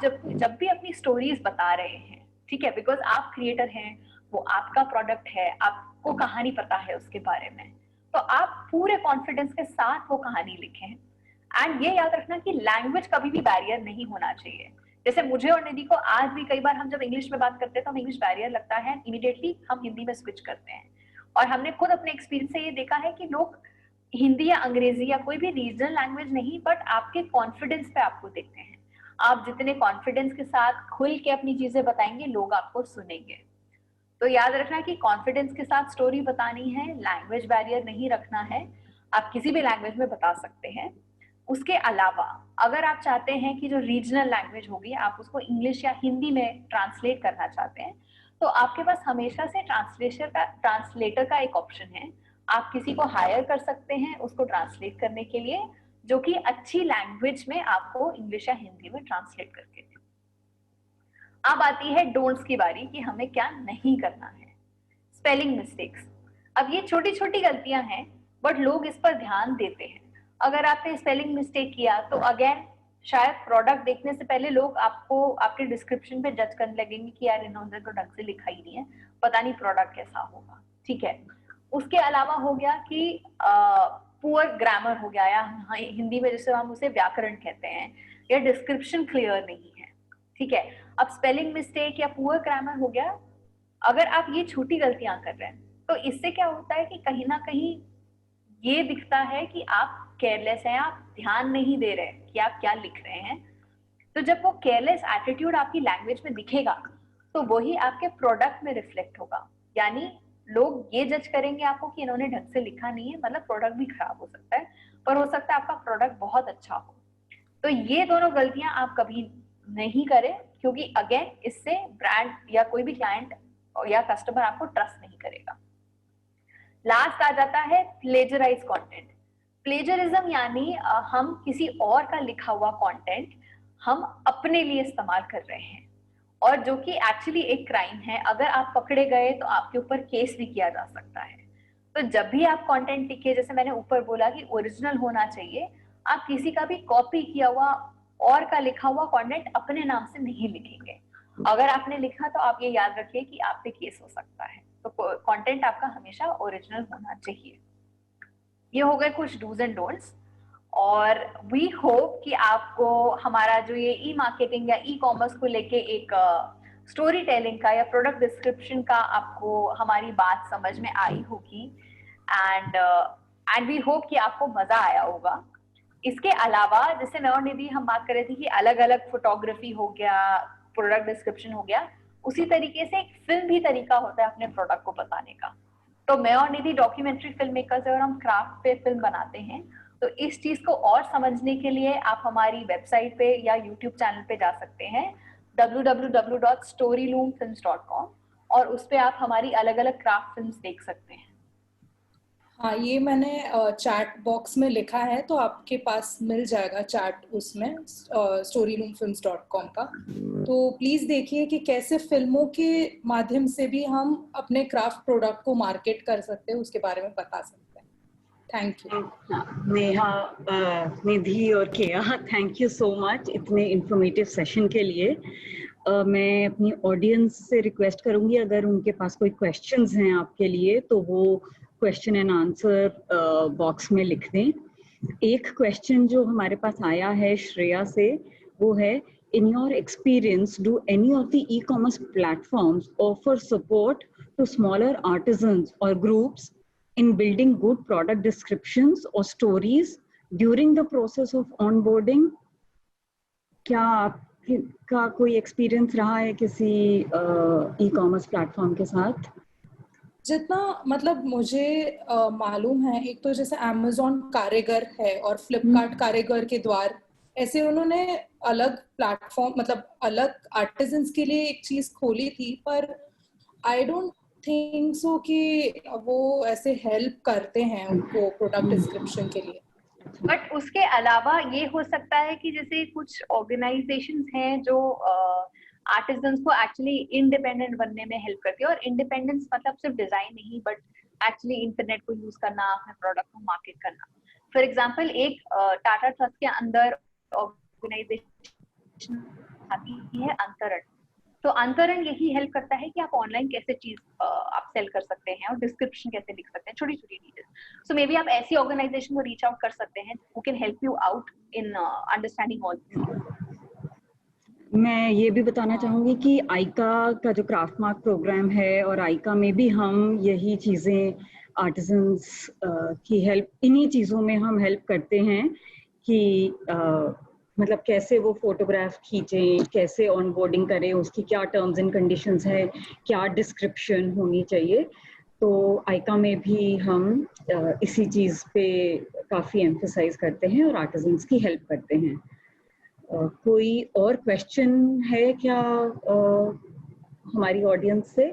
जब भी अपनी स्टोरीज बता रहे हैं, ठीक है, बिकॉज आप क्रिएटर हैं, वो आपका प्रोडक्ट है, आपको कहानी पता है उसके बारे में, तो आप पूरे कॉन्फिडेंस के साथ वो कहानी लिखें। एंड ये याद रखना कि लैंग्वेज कभी भी बैरियर नहीं होना चाहिए। जैसे मुझे और निधि को आज भी कई बार हम जब इंग्लिश में बात करते हैं तो हम इंग्लिश बैरियर लगता है, इमीडिएटली हम हिंदी में स्विच करते हैं। और हमने खुद अपने एक्सपीरियंस से ये देखा है कि लोग हिंदी या अंग्रेजी या कोई भी रीजनल लैंग्वेज नहीं, बट आपके कॉन्फिडेंस पे आपको देखते हैं। आप जितने कॉन्फिडेंस के साथ खुल के अपनी चीजें बताएंगे, लोग आपको सुनेंगे। तो याद रखना कि कॉन्फिडेंस के साथ स्टोरी बतानी है, लैंग्वेज बैरियर नहीं रखना है, आप किसी भी लैंग्वेज में बता सकते हैं। उसके अलावा अगर आप चाहते हैं कि जो रीजनल लैंग्वेज होगी आप उसको इंग्लिश या हिंदी में ट्रांसलेट करना चाहते हैं, तो आपके पास हमेशा से ट्रांसलेटर का एक ऑप्शन है। आप किसी को हायर कर सकते हैं उसको ट्रांसलेट करने के लिए, जो कि अच्छी लैंग्वेज में आपको इंग्लिश या हिंदी में ट्रांसलेट करके दे। अब आती है डोंट्स की बारी कि हमें क्या नहीं करना है। स्पेलिंग मिस्टेक्स, अब ये छोटी छोटी गलतियां हैं बट लोग इस पर ध्यान देते हैं। अगर आपने स्पेलिंग मिस्टेक किया तो अगेन शायद प्रोडक्ट देखने से पहले लोग आपको आपके डिस्क्रिप्शन पे जज करने लगेंगे कि यार इन्होंने तो ढंग से लिखा ही नहीं है, पता नहीं प्रोडक्ट कैसा होगा, ठीक है। उसके अलावा हो गया कि पुअर ग्रामर हो गया, या हिंदी में जैसे हम उसे व्याकरण कहते हैं, या डिस्क्रिप्शन क्लियर नहीं है, ठीक है। अब स्पेलिंग मिस्टेक या पुअर ग्रामर हो गया, अगर आप ये छोटी गलतियां कर रहे हैं तो इससे क्या होता है कि कहीं ना कहीं ये दिखता है कि आप केयरलेस हैं, आप ध्यान नहीं दे रहे कि आप क्या लिख रहे हैं। तो जब वो केयरलेस एटीट्यूड आपकी लैंग्वेज में दिखेगा तो वही आपके प्रोडक्ट में रिफ्लेक्ट होगा, यानी लोग ये जज करेंगे आपको कि इन्होंने ढंग से लिखा नहीं है, मतलब प्रोडक्ट भी खराब हो सकता है, पर हो सकता है आपका प्रोडक्ट बहुत अच्छा हो। तो ये दोनों गलतियां आप कभी नहीं करें, क्योंकि अगेन इससे ब्रांड या कोई भी क्लाइंट या कस्टमर आपको ट्रस्ट नहीं करेगा। लास्ट आ जाता है प्लेजराइज कंटेंट। प्लेजरिज्म यानी हम किसी और का लिखा हुआ कंटेंट हम अपने लिए इस्तेमाल कर रहे हैं। और जो कि एक्चुअली एक क्राइम है। अगर आप पकड़े गए तो आपके ऊपर केस भी किया जा सकता है। तो जब भी आप कंटेंट लिखे, जैसे मैंने ऊपर बोला कि ओरिजिनल होना चाहिए, आप किसी का भी कॉपी किया हुआ और का लिखा हुआ कंटेंट अपने नाम से नहीं लिखेंगे। अगर आपने लिखा तो आप ये याद रखिए कि आप पे केस हो सकता है। तो कंटेंट आपका हमेशा ओरिजिनल होना चाहिए। ये हो गए कुछ डूज एंड डोंट्स। और वी होप कि आपको हमारा जो ये ई मार्केटिंग या ई कॉमर्स को लेके एक स्टोरी टेलिंग का या प्रोडक्ट डिस्क्रिप्शन का आपको हमारी बात समझ में आई होगी। एंड वी होप कि आपको मजा आया होगा। इसके अलावा जैसे मैं और निधि हम बात कर रहे थे कि अलग अलग फोटोग्राफी हो गया, प्रोडक्ट डिस्क्रिप्शन हो गया, उसी तरीके से एक फिल्म भी तरीका होता है अपने प्रोडक्ट को बताने का। तो मैं और निधि डॉक्यूमेंट्री फिल्म मेकर्स है और हम क्राफ्ट पे फिल्म बनाते हैं। तो इस चीज को और समझने के लिए आप हमारी वेबसाइट पे या यूट्यूब चैनल पे जा सकते हैं www.storyloomfilms.com, और उस पे आप हमारी अलग अलग क्राफ्ट फिल्म्स देख सकते हैं। हाँ, ये मैंने चैट बॉक्स में लिखा है, तो आपके पास मिल जाएगा चैट उसमें storyloomfilms.com का। तो प्लीज देखिए कि कैसे फिल्मों के माध्यम से भी हम अपने क्राफ्ट प्रोडक्ट को मार्केट कर सकते हैं, उसके बारे में बता सकते हैं। Thank you. नेहा, निधि और केया, थैंक यू सो मच इतने इंफॉर्मेटिव सेशन के लिए। मैं अपनी ऑडियंस से रिक्वेस्ट करूंगी, अगर उनके पास कोई क्वेश्चंस हैं आपके लिए तो वो क्वेश्चन एंड आंसर बॉक्स में लिख दें। एक क्वेश्चन जो हमारे पास आया है श्रेया से, वो है, in your experience do any of the e-commerce platforms offer support to smaller artisans और groups in building good product descriptions or stories during the process of onboarding? क्या आपका कोई एक्सपीरियंस रहा है किसी ई कॉमर्स प्लेटफॉर्म के साथ? जितना मतलब मुझे मालूम है, एक तो जैसे Amazon कारीगर है और फ्लिपकार्ट कारीगर के द्वार, ऐसे उन्होंने अलग प्लेटफॉर्म मतलब अलग आर्टिजन्स के लिए एक चीज खोली थी, पर आई डोंट थिंक सो कि वो ऐसे हेल्प करते हैं उनको प्रोडक्ट डिस्क्रिप्शन के लिए। बट उसके अलावा ये हो सकता है कि जैसे कुछ ऑर्गेनाइजेशंस हैं जो आर्टिजन्स को एक्चुअली इंडिपेंडेंट बनने में हेल्प करती है। और इंडिपेंडेंस मतलब सिर्फ डिजाइन नहीं, बट एक्चुअली इंटरनेट को यूज करना, अपने प्रोडक्ट को मार्केट करना। फॉर एग्जांपल एक टाटा ट्रस्ट के अंदर ऑर्गेनाइजेशन आती है अंतरण। तो अंतरण यही हेल्प करता है कि आप ऑनलाइन कैसे चीज आप सेल कर सकते हैं और डिस्क्रिप्शन कैसे लिख सकते हैं, छोटी छोटी डिटेल्स। सो मे बी आप ऐसी ऑर्गेनाइजेशन को रीच आउट कर सकते हैं who can help you out in understanding all this. मैं ये भी बताना चाहूंगी कि आइका का जो क्राफ्ट मार्क प्रोग्राम है, और आइका में भी हम यही चीजें आर्टिजन्स की हेल्प, इन्हीं चीजों में हम हेल्प करते हैं कि मतलब कैसे वो फोटोग्राफ खींचें, कैसे ऑनबोर्डिंग करें, उसकी क्या टर्म्स एंड कंडीशंस है, क्या डिस्क्रिप्शन होनी चाहिए। तो आइका में भी हम इसी चीज पे काफी एम्फसाइज करते हैं और आर्टिजन्स की हेल्प करते हैं। कोई और क्वेश्चन है क्या हमारी ऑडियंस से?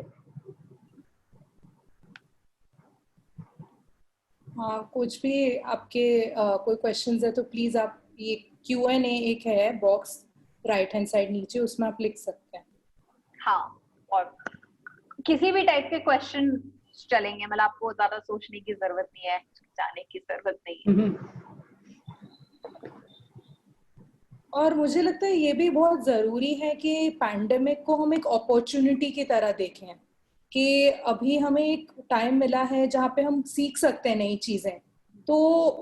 हाँ, कुछ भी आपके कोई क्वेश्चंस है तो प्लीज आप ये Q&A एक है बॉक्स राइट हैंड साइड नीचे, उसमें आप लिख सकते हैं। हाँ, और किसी भी टाइप के क्वेश्चन चलेंगे, मतलब आपको ज्यादा सोचने की जरूरत नहीं है, जाने की जरूरत नहीं है। और मुझे लगता है ये भी बहुत जरूरी है कि पैंडेमिक को हम एक अपॉर्चुनिटी की तरह देखें, कि अभी हमें एक टाइम मिला है जहाँ पे हम सीख सकते हैं नई चीजें। तो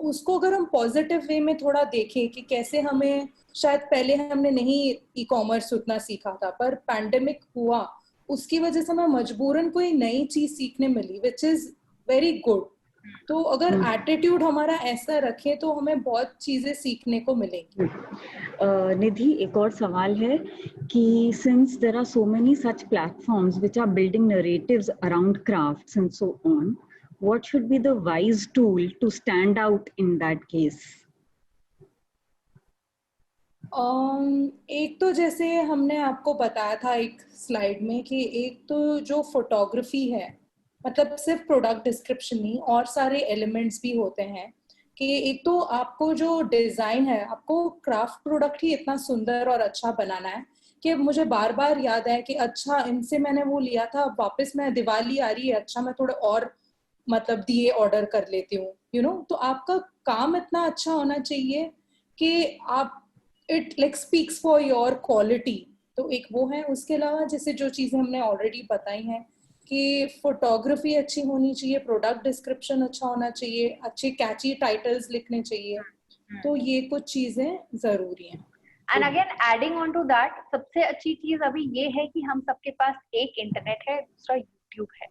उसको अगर हम पॉजिटिव वे में थोड़ा देखें कि कैसे हमें, शायद पहले हमने नहीं ई कॉमर्स उतना सीखा था, पर पैंडेमिक हुआ, उसकी वजह से हमें मजबूरन कोई नई चीज सीखने मिली, विच इज वेरी गुड। तो अगर एटीट्यूड हमारा ऐसा रखे तो हमें बहुत चीजें सीखने को मिलेंगी। निधि, एक और सवाल है कि since there are so many such platforms which are building narratives around crafts and so on, what should be the wise tool to stand out in that case? एक तो जैसे हमने आपको बताया था एक स्लाइड में कि एक तो जो फोटोग्राफी है, मतलब सिर्फ प्रोडक्ट डिस्क्रिप्शन नहीं, और सारे एलिमेंट्स भी होते हैं। कि एक तो आपको जो डिजाइन है, आपको क्राफ्ट प्रोडक्ट ही इतना सुंदर और अच्छा बनाना है कि मुझे बार बार याद है कि अच्छा इनसे मैंने वो लिया था, वापस मैं दिवाली आ रही है, अच्छा मैं थोड़े और मतलब दिए ऑर्डर कर लेती हूँ, यू नो। तो आपका काम इतना अच्छा होना चाहिए कि आप it like speaks for your quality. तो एक वो है। उसके अलावा जैसे जो चीजें हमने ऑलरेडी बताई हैं कि फोटोग्राफी अच्छी होनी चाहिए, प्रोडक्ट डिस्क्रिप्शन अच्छा होना चाहिए, अच्छे कैची टाइटल्स लिखने चाहिए, तो ये कुछ चीजें जरूरी हैं। And again adding on to that, सबसे अच्छी चीज अभी ये है कि हम सबके पास एक इंटरनेट है, दूसरा यूट्यूब है,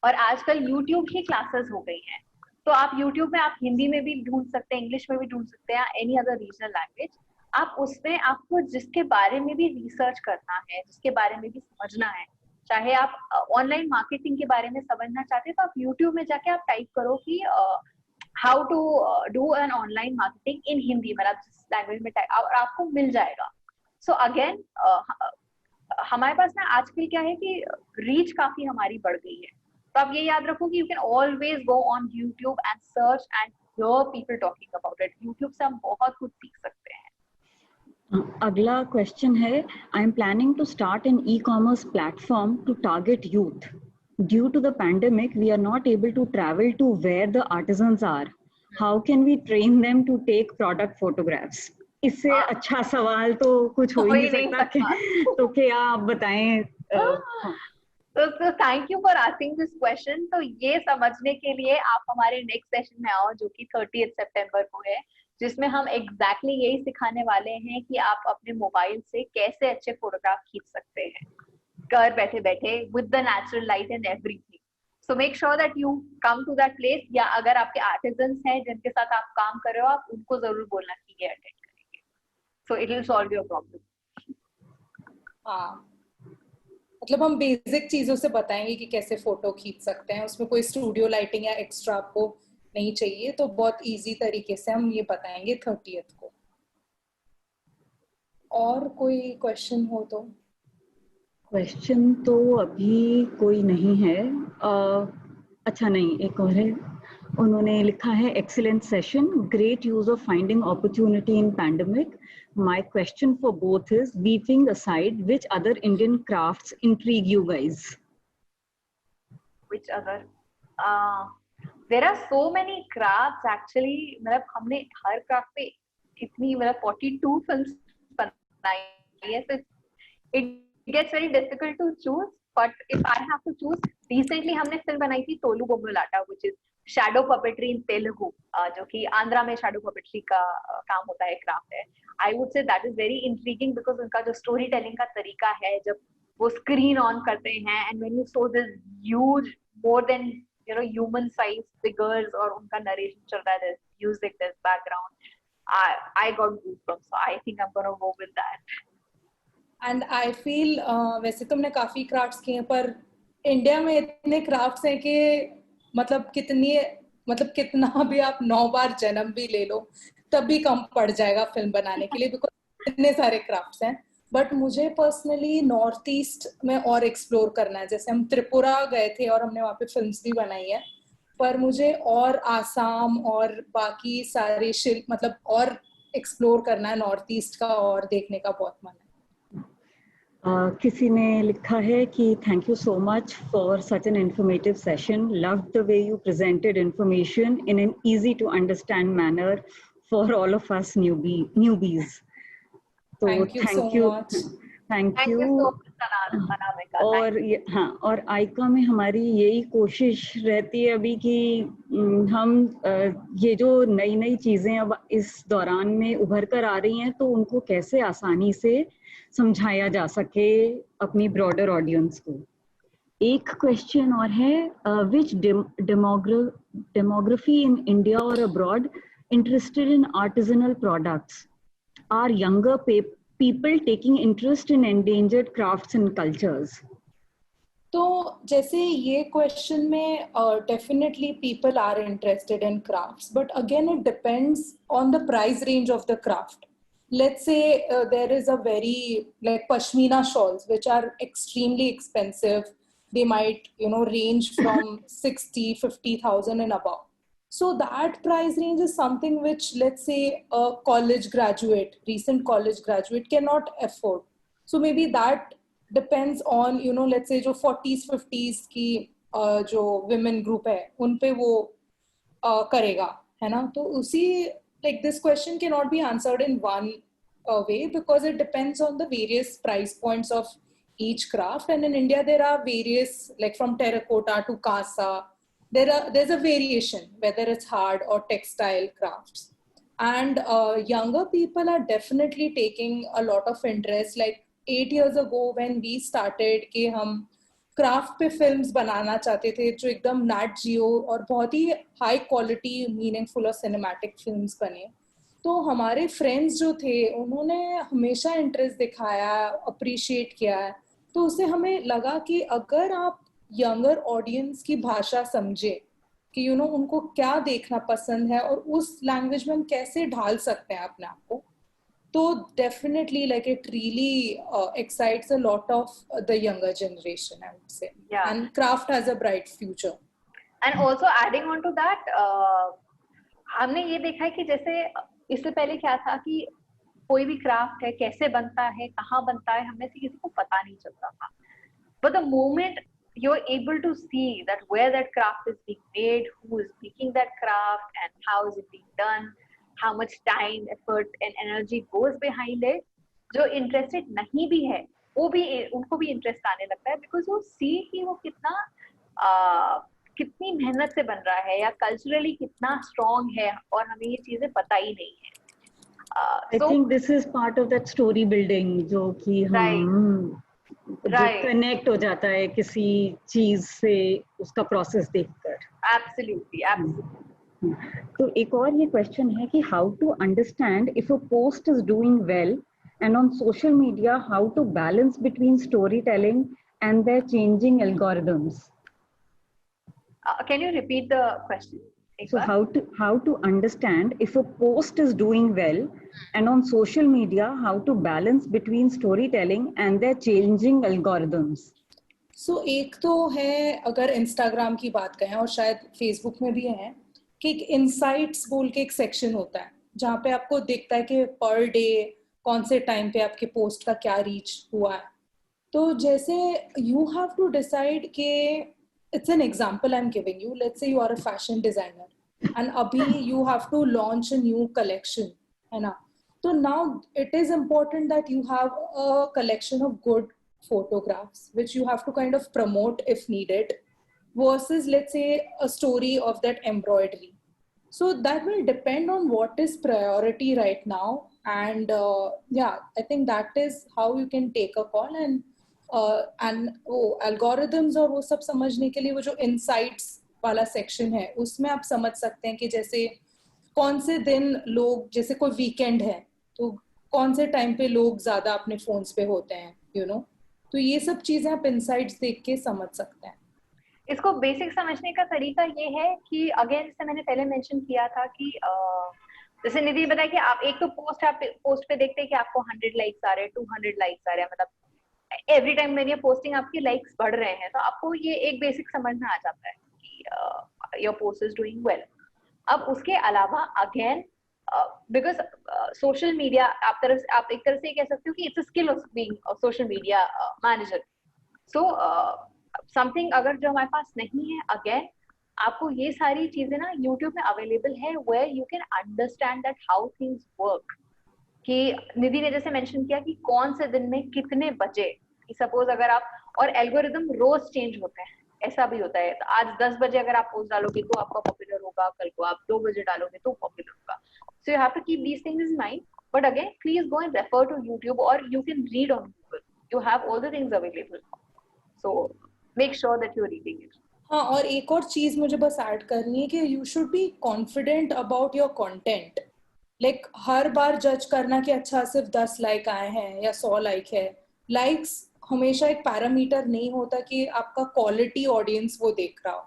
और आजकल यूट्यूब ही क्लासेस हो गई हैं। तो आप यूट्यूब में आप हिंदी में भी ढूंढ सकते हैं, इंग्लिश में भी ढूंढ सकते हैं, एनी अदर रीजनल लैंग्वेज। आप उसमें आपको जिसके बारे में भी रिसर्च करना है, जिसके बारे में भी समझना है, चाहे आप ऑनलाइन मार्केटिंग के बारे में समझना चाहते हैं, तो आप यूट्यूब में जाके आप टाइप करो कि how to do an online marketing in Hindi, मतलब जिस लैंग्वेज में टाइप, और आपको मिल जाएगा। सो अगेन हमारे पास ना आजकल क्या है कि रीच काफी हमारी बढ़ गई है। तो आप ये याद रखो कि you can always go on YouTube and search and here people talking about it. YouTube से हम बहुत कुछ सीख सकते हैं। अगला क्वेश्चन है, I am planning to start an e-commerce platform to target youth. Due to the pandemic, we are not able to travel to where the artisans are. How can we train them to take product photographs? इससे अच्छा सवाल तो कुछ हो ही नहीं सकता। तो क्या आप बताएं? तो thank you for asking this question. तो ये समझने के लिए आप हमारे नेक्स्ट सेशन में आओ, जो कि 30 सितंबर को है, जिसमें हम एग्जैक्टली यही सिखाने वाले हैं कि आप अपने मोबाइल से कैसे अच्छे फोटोग्राफ खींच सकते हैं घर बैठे बैठे with the natural light and everything. So make sure that you come to that place, या अगर आपके आर्टिजन्स हैं जिनके साथ आप काम कर रहे हो, आप उनको जरूर बोलना कि ये अटेंड करेंगे। So it will solve your problem. हाँ, मतलब हम बेसिक चीजों से बताएंगे कि कैसे फोटो खींच सकते हैं, उसमें कोई स्टूडियो लाइटिंग या एक्स्ट्रा आपको नहीं चाहिए, तो बहुत इजी तरीके से हम ये बताएंगे 30th को। और कोई क्वेश्चन हो तो? क्वेश्चन तो अभी कोई नहीं है। अच्छा नहीं, एक और है। उन्होंने लिखा है, excellent session, great use of finding opportunity in pandemic. My question for both is, weaving aside, which other Indian crafts intrigue you guys? Which other? There are so many crafts actually. मतलब हमने हर क्राफ्ट पे इतनी मतलब 42 फिल्म्स बनाई है, so it gets very difficult to choose. But if I have to choose, recently हमने फिल्म बनाई थी तोलू बोम्बुलाटा, which is shadow puppetry in Telugu, जो कि आंध्रा में shadow puppetry का काम होता है, क्राफ्ट है. I would say that is very intriguing because उनका जो story telling का तरीका है, जब वो screen on करते हैं and when you saw this huge, more than human size figures, और उनका narration चल रहा है, there's music, there's background, I got goosebumps. So I think I'm gonna go with that. And I feel वैसे तुमने काफी क्राफ्ट्स किए हैं, पर इंडिया में इतने क्राफ्ट्स हैं कि मतलब कितना भी आप 9 बार जन्म भी ले लो तब भी कम पड़ जाएगा फिल्म बनाने के लिए, बिकॉज इतने सारे क्राफ्ट्स हैं. बट मुझे पर्सनली नॉर्थ ईस्ट में और एक्सप्लोर करना है. जैसे हम त्रिपुरा गए थे और हमने वहाँ पे फिल्म्स भी बनाई है, पर मुझे और आसाम और बाकी सारे मतलब और एक्सप्लोर करना है नॉर्थ ईस्ट का, और देखने का बहुत मन है. किसी ने लिखा है कि thank you so much for such an informative session, loved the way you presented information in an easy to understand manner for all of us newbies. तो थैंक यू. और हाँ, और आइका में हमारी यही कोशिश रहती है अभी कि हम ये जो नई नई चीजें अब इस दौरान में उभर कर आ रही हैं, तो उनको कैसे आसानी से समझाया जा सके अपनी ब्रॉडर ऑडियंस को. एक क्वेश्चन और है, विच डेमोग्राफी इन इंडिया और abroad interested in artisanal products? Are younger people taking interest in endangered crafts and cultures? तो जैसे ये क्वेश्चन में definitely people are interested in crafts, but again it depends on the price range of the craft. Let's say there is a very like pashmina shawls which are extremely expensive. They might range from 60,000-50,000 and above. So that price range is something which, let's say, a recent college graduate cannot afford. So maybe that depends on, you know, let's say जो 40s 50s की जो women group है उन पे वो करेगा, है ना? तो उसी, like this question cannot be answered in one way because it depends on the various price points of each craft. And in India there are various, like from terracotta to kasa, there's a variation whether it's hard or textile crafts. And younger people are definitely taking a lot of interest. Like 8 years ago when we started कि हम क्राफ्ट पे फिल्म्स बनाना चाहते थे जो एकदम नैट जियो और बहुत ही हाई क्वालिटी मीनिंगफुल और सिनेमैटिक फिल्म्स बने, तो हमारे फ्रेंड्स जो थे उन्होंने हमेशा इंटरेस्ट दिखाया, अप्रिशिएट किया है. तो उससे हमें लगा कि अगर आप यंगर ऑडियंस की भाषा समझे कि यू नो उनको क्या देखना पसंद है और उस लैंग्वेज में हम कैसे ढाल सकते हैं अपने आप को, तो definitely like it really excites a lot of the younger generation, I would say. Yeah. And craft has a bright future. And also adding on to that, हमने ये देखा है कि जैसे इससे पहले क्या था कि कोई भी क्राफ्ट है कैसे बनता है, कहाँ बनता है, हमें से किसी को पता नहीं चलता था. But the moment you're able to see that where that craft is being made, who is making that craft, and how is it being done, how much time, effort and energy goes behind it, जो interested नहीं भी है वो भी उनको भी interest आने लगता है because वो see कि वो कितनी मेहनत से बन रहा है या culturally कितना strong है और हमें ये चीजें पता ही नहीं है. I think this is part of that story building जो कि हम कनेक्ट हो जाता है किसी चीज से उसका प्रोसेस देखकर. Absolutely. तो एक और ये क्वेश्चन है कि how to understand if a post is doing well and on social media how to balance between storytelling and their changing algorithms. Can you repeat the question? So how to understand if a post is doing well and on social media how to balance between storytelling and their changing algorithms. So एक तो है अगर इंस्टाग्राम की बात करें और शायद फेसबुक में भी है कि एक इनसाइट्स बोल के एक सेक्शन होता है जहाँ पे आपको दिखता है कि पर डे कौन से टाइम पे आपके पोस्ट का क्या रीच हुआ है. तो जैसे यू हैव टू डिसाइड कि it's an example I'm giving you. Let's say you are a fashion designer and abhi you have to launch a new collection, है ना? So now it is important that you have a collection of good photographs which you have to kind of promote if needed versus let's say a story of that embroidery. So that will depend on what is priority right now, and yeah, I think that is how you can take a call. And वो algorithms और वो सब समझने के लिए वो जो insights वाला section है उसमें आप समझ सकते हैं कि जैसे कौन से दिन लोग, जैसे कोई वीकेंड है तो कौन से टाइम पे लोग ज्यादा अपने फोन्स पे होते हैं, you know. तो ये सब चीजें आप insights देख के समझ सकते हैं. इसको बेसिक समझने का तरीका ये है कि अगेन जैसे मैंने पहले मेंशन किया था कि जैसे निधि बताया कि आप एक तो पोस्ट पे देखते हैं कि आपको 100 लाइक्स आ रहे हैं, 200 लाइक्स आ रहे हैं, मतलब एवरी टाइम मेरी पोस्टिंग आपकी लाइक्स बढ़ रहे हैं, तो आपको ये एक बेसिक समझ में आ जाता है कि your post is doing well. अब उसके अलावा अगेन बिकॉज सोशल मीडिया आप एक तरह से कह सकते हो कि it's a skill of being a social media manager. So something अगर जो हमारे पास नहीं है, अगेन आपको ये सारी चीजें ना यूट्यूब में अवेलेबल है where you can understand that how things work. कि निधि ने जैसे मेंशन किया कि कौन से दिन में कितने बजे, सपोज अगर आप, और एल्गोरिदम रोज चेंज होते हैं, ऐसा भी होता है. तो आज 10 बजे अगर आप पोस्ट डालोगे तो आपका पॉपुलर होगा, कल को आप 2 बजे डालोगे तो पॉपुलर होगा. So you have to keep these things in mind. But again please go and refer to YouTube और you can read on Google. You have all the things available, so make sure that you are reading it. हाँ, और एक और चीज मुझे बस ऐड करनी है कि you should be confident about your content. Like हर बार जज करना कि अच्छा सिर्फ 10 लाइक आए हैं या 100 लाइक है. लाइक्स हमेशा एक पैरामीटर नहीं होता कि आपका क्वालिटी ऑडियंस वो देख रहा हो.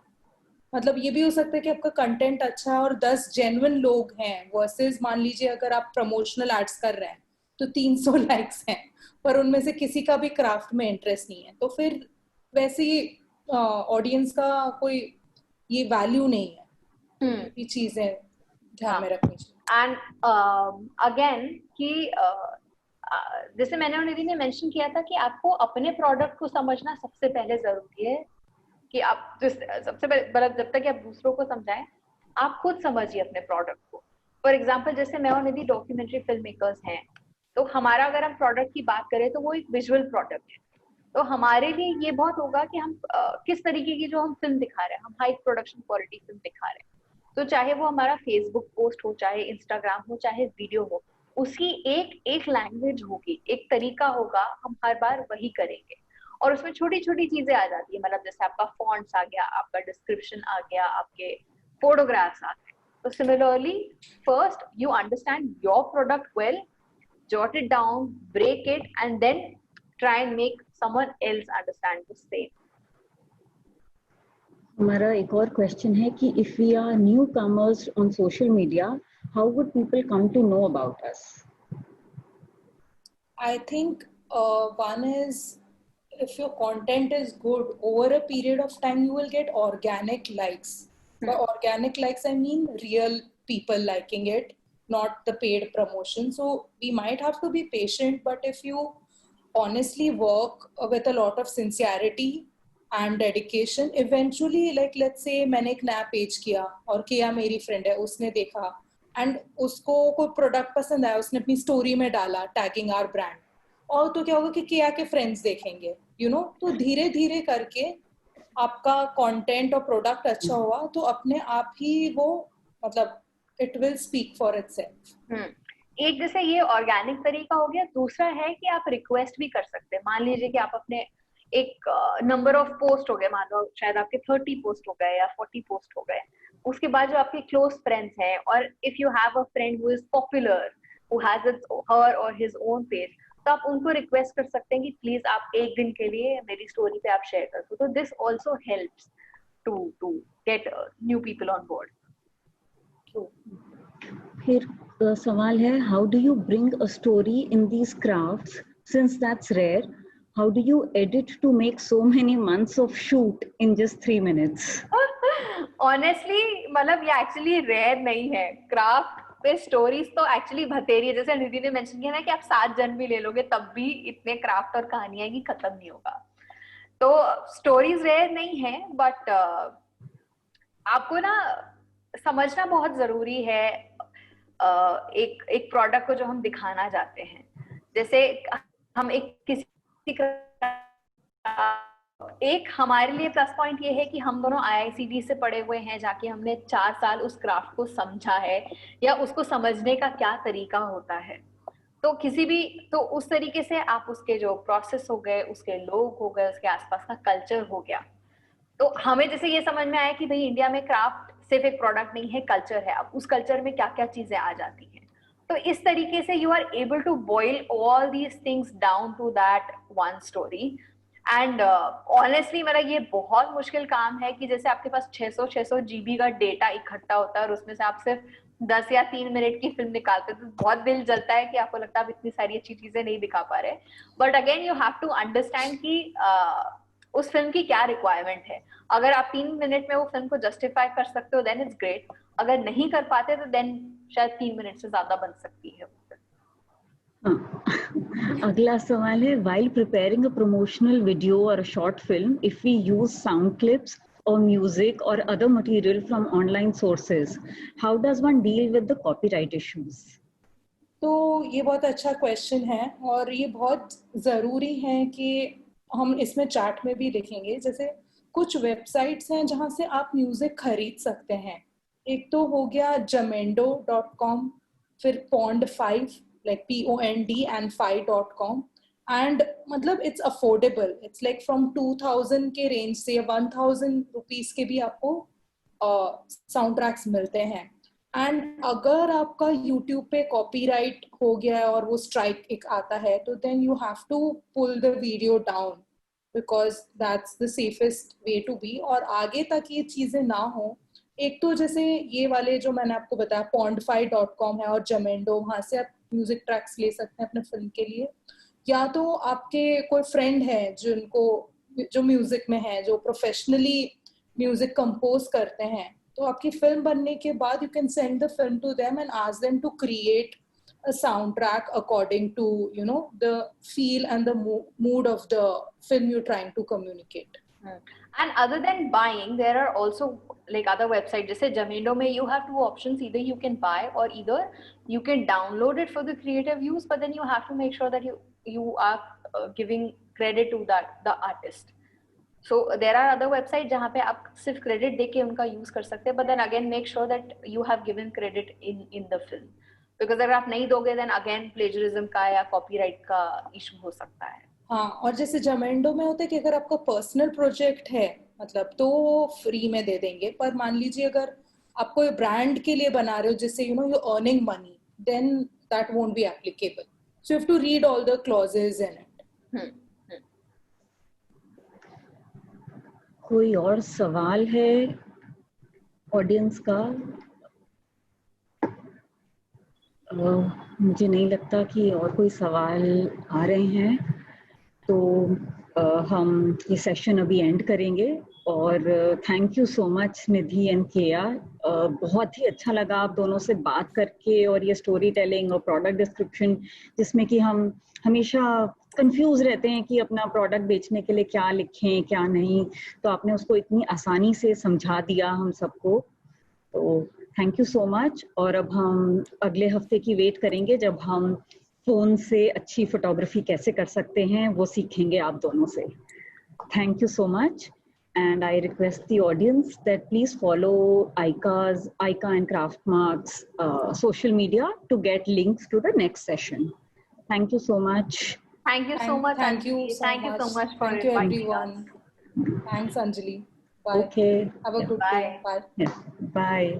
मतलब ये भी हो सकता है कि आपका कंटेंट अच्छा है और 10 जेन्युइन लोग हैं वर्सेस मान लीजिए अगर आप प्रमोशनल एड्स कर रहे हैं तो 300 लाइक्स हैं पर उनमें से किसी का भी क्राफ्ट में इंटरेस्ट नहीं है. तो फिर वैसे ही ऑडियंस का कोई ये वैल्यू नहीं है. ये चीजें ध्यान में रखनी चाहिए. एंड अगेन कि जैसे मैंने और निधि ने मेंशन किया था कि आपको अपने प्रोडक्ट को समझना सबसे पहले जरूरी है, कि आप सबसे पहले मतलब जब तक कि आप दूसरों को समझाएं, आप खुद समझिए अपने प्रोडक्ट को। फॉर एग्जाम्पल जैसे मैं और निधि डॉक्यूमेंट्री फिल्म मेकर्स हैं, तो हमारा अगर हम प्रोडक्ट की बात करें तो वो एक विजुअल प्रोडक्ट है। तो हमारे लिए ये बहुत होगा कि हम किस तरीके की जो हम फिल्म दिखा रहे हैं, हम हाई प्रोडक्शन क्वालिटी फिल्म दिखा रहे हैं। तो चाहे वो हमारा फेसबुक पोस्ट हो, चाहे इंस्टाग्राम हो, चाहे वीडियो हो, उसकी एक लैंग्वेज होगी, एक तरीका होगा, हम हर बार वही करेंगे। और उसमें छोटी छोटी चीजें आ जाती है, मतलब जैसे आपका फॉन्ट्स आ गया, आपका डिस्क्रिप्शन आ गया, आपके फोटोग्राफ्स आ गए। तो similarly first you understand your product well, jot it down, break it, and then try and make someone else understand the same. हमारा एक और क्वेश्चन है कि if we are newcomers on social media, how would people come to know about us? I think one is, if your content is good, over a period of time you will get organic likes. By organic likes I mean real people liking it, not the paid promotion. So we might have to be patient, but if you honestly work with a lot of sincerity and dedication, eventually, like let's say मैंने एक नया पेज किया और किया मेरी फ्रेंड है, उसने देखा एंड उसको कोई प्रोडक्ट पसंद आया, उसने अपनी स्टोरी में डाला टैगिंग आवर ब्रांड, और तो क्या होगा कि किया के फ्रेंड्स देखेंगे, यू नो। तो धीरे धीरे करके आपका कंटेंट और प्रोडक्ट अच्छा हुआ तो अपने आप ही वो मतलब it will speak for itself. एक जैसे ये ऑर्गेनिक तरीका हो गया। दूसरा है कि आप रिक्वेस्ट भी कर सकते हैं। मान लीजिए कि आप अपने एक नंबर ऑफ पोस्ट हो गए, मान लो शायद आपके 30 पोस्ट हो गए या 40 पोस्ट हो गए, उसके बाद जो आपके क्लोज फ्रेंड्स हैं, और if you have a friend who is popular, who has her और हिज ओन पेज, तो आप उनको रिक्वेस्ट कर सकते हैं कि प्लीज आप एक दिन के लिए मेरी स्टोरी पे आप शेयर कर दो। तो this also helps to get new people on board. फिर सवाल है, how do you bring a story in these crafts, since that's rare? How do you edit to make so many months of shoot in just 3 minutes? Honestly, मतलब ये एक्चुअली रेयर नहीं है। क्राफ्ट पे स्टोरीज तो एक्चुअली भतेरी है। जैसे निधि ने मेंशन किया ना कि आप 7 जन भी ले लोगे तब भी इतने क्राफ्ट और कहानियां की खत्म नहीं होगा। तो स्टोरीज रेयर नहीं है, बट आपको ना समझना बहुत जरूरी है एक प्रोडक्ट को जो हम दिखाना चाहते हैं। जैसे हम एक हमारे लिए प्लस पॉइंट ये है कि हम दोनों IICT से पढ़े हुए हैं, जाके हमने 4 साल उस क्राफ्ट को समझा है, या उसको समझने का क्या तरीका होता है। तो किसी भी तो उस तरीके से आप उसके जो प्रोसेस हो गए, उसके लोग हो गए, उसके आसपास का कल्चर हो गया। तो हमें जैसे ये समझ में आया कि भाई इंडिया में क्राफ्ट सिर्फ एक प्रोडक्ट नहीं है, कल्चर है। अब उस कल्चर में क्या क्या चीजें आ जाती हैं, तो इस तरीके से you are able to boil all these things down to that one story. And honestly मेरा ये बहुत मुश्किल काम है कि जैसे आपके पास 600 GB का डेटा इकट्ठा होता है और उसमें से आप सिर्फ 10 या 3 मिनट की फिल्म निकालते हैं, तो बहुत दिल जलता है कि आपको लगता है आप इतनी सारी अच्छी चीजें नहीं दिखा पा रहे। But again you have to understand कि उस फिल्म की क्या रिक्वायरमेंट है। अगर आप 3 मिनट में वो फिल्म को जस्टिफाई कर सकते हो देन इट्स ग्रेट, अगर नहीं कर पाते तो देन शायद 3 मिनट से ज्यादा बन सकती है। अगला सवाल है, while preparing a promotional video or a short film, if we use sound clips or music or other material from online sources, how does one deal with the copyright issues? तो ये बहुत अच्छा क्वेश्चन है और ये बहुत ज़रूरी है कि हम इसमें चैट में भी लिखेंगे। जैसे कुछ वेबसाइट्स हैं जहाँ से आप म्यूज़िक खरीद सकते हैं। एक तो हो गया jamendo.com, फिर pond5 like POND and 5.com, and मतलब it's affordable, it's like from 2000 के रेंज से 1000 रुपीज के भी आपको साउंड ट्रैक्स मिलते हैं। एंड अगर आपका YouTube पे कॉपीराइट हो गया और वो स्ट्राइक एक आता है तो then you have to pull the video down because that's the safest way to be. और आगे तक ये चीजें ना हो, एक तो जैसे ये वाले जो मैंने आपको बताया pond5.com है और Jamendo, वहाँ से आप म्यूजिक ट्रैक्स ले सकते हैं अपने फिल्म के लिए। या तो आपके कोई फ्रेंड है जिनको जो म्यूजिक में है, जो प्रोफेशनली म्यूजिक कंपोज करते हैं, तो आपकी फिल्म बनने के बाद you can send the film to them and ask them to create a soundtrack according to, you know, the feel and the mood of the film you're trying to communicate. And other than buying, there are also like other websites. Just say Jamendo mein you have two options. Either you can buy or either you can download it for the creative use, but then you have to make sure that you are giving credit to the artist. So there are other websites जहाँ पे आप सिर्फ credit दे के उनका use कर सकते हैं, but then again make sure that you have given credit in the film, because अगर आप नहीं दोगे then again plagiarism का या copyright का issue हो सकता है. हाँ, और जैसे Jamendo में होता है कि अगर आपका पर्सनल प्रोजेक्ट है मतलब तो फ्री में दे देंगे, पर मान लीजिए अगर आप कोई ब्रांड के लिए बना रहे हो जिससे you know you earning money, then that won't be applicable. So you have to read all the clauses in it. कोई और सवाल है ऑडियंस का? मुझे नहीं लगता कि और कोई सवाल आ रहे हैं, तो हम ये सेशन अभी एंड करेंगे. और thank you so much Nidhi and Keya. बहुत ही अच्छा लगा आप दोनों से बात करके, और ये स्टोरी टेलिंग और प्रोडक्ट डिस्क्रिप्शन जिसमें कि हम हमेशा कंफ्यूज रहते हैं कि अपना प्रोडक्ट बेचने के लिए क्या लिखें क्या नहीं, तो आपने उसको इतनी आसानी से समझा दिया हम सबको, तो थैंक यू सो मच. और अब हम अगले हफ्ते की वेट करेंगे जब हम फोन से अच्छी फोटोग्राफी कैसे कर सकते हैं वो सीखेंगे आप दोनों से. Thank you so much. And I request the audience that please follow ICA and Craftmark's social media to get links to the next session. Thank you so much. Thank you so much. Thank you so much for inviting everyone. us. Thanks Anjali. Bye. Okay. Have a good day. Bye. Yes. Bye.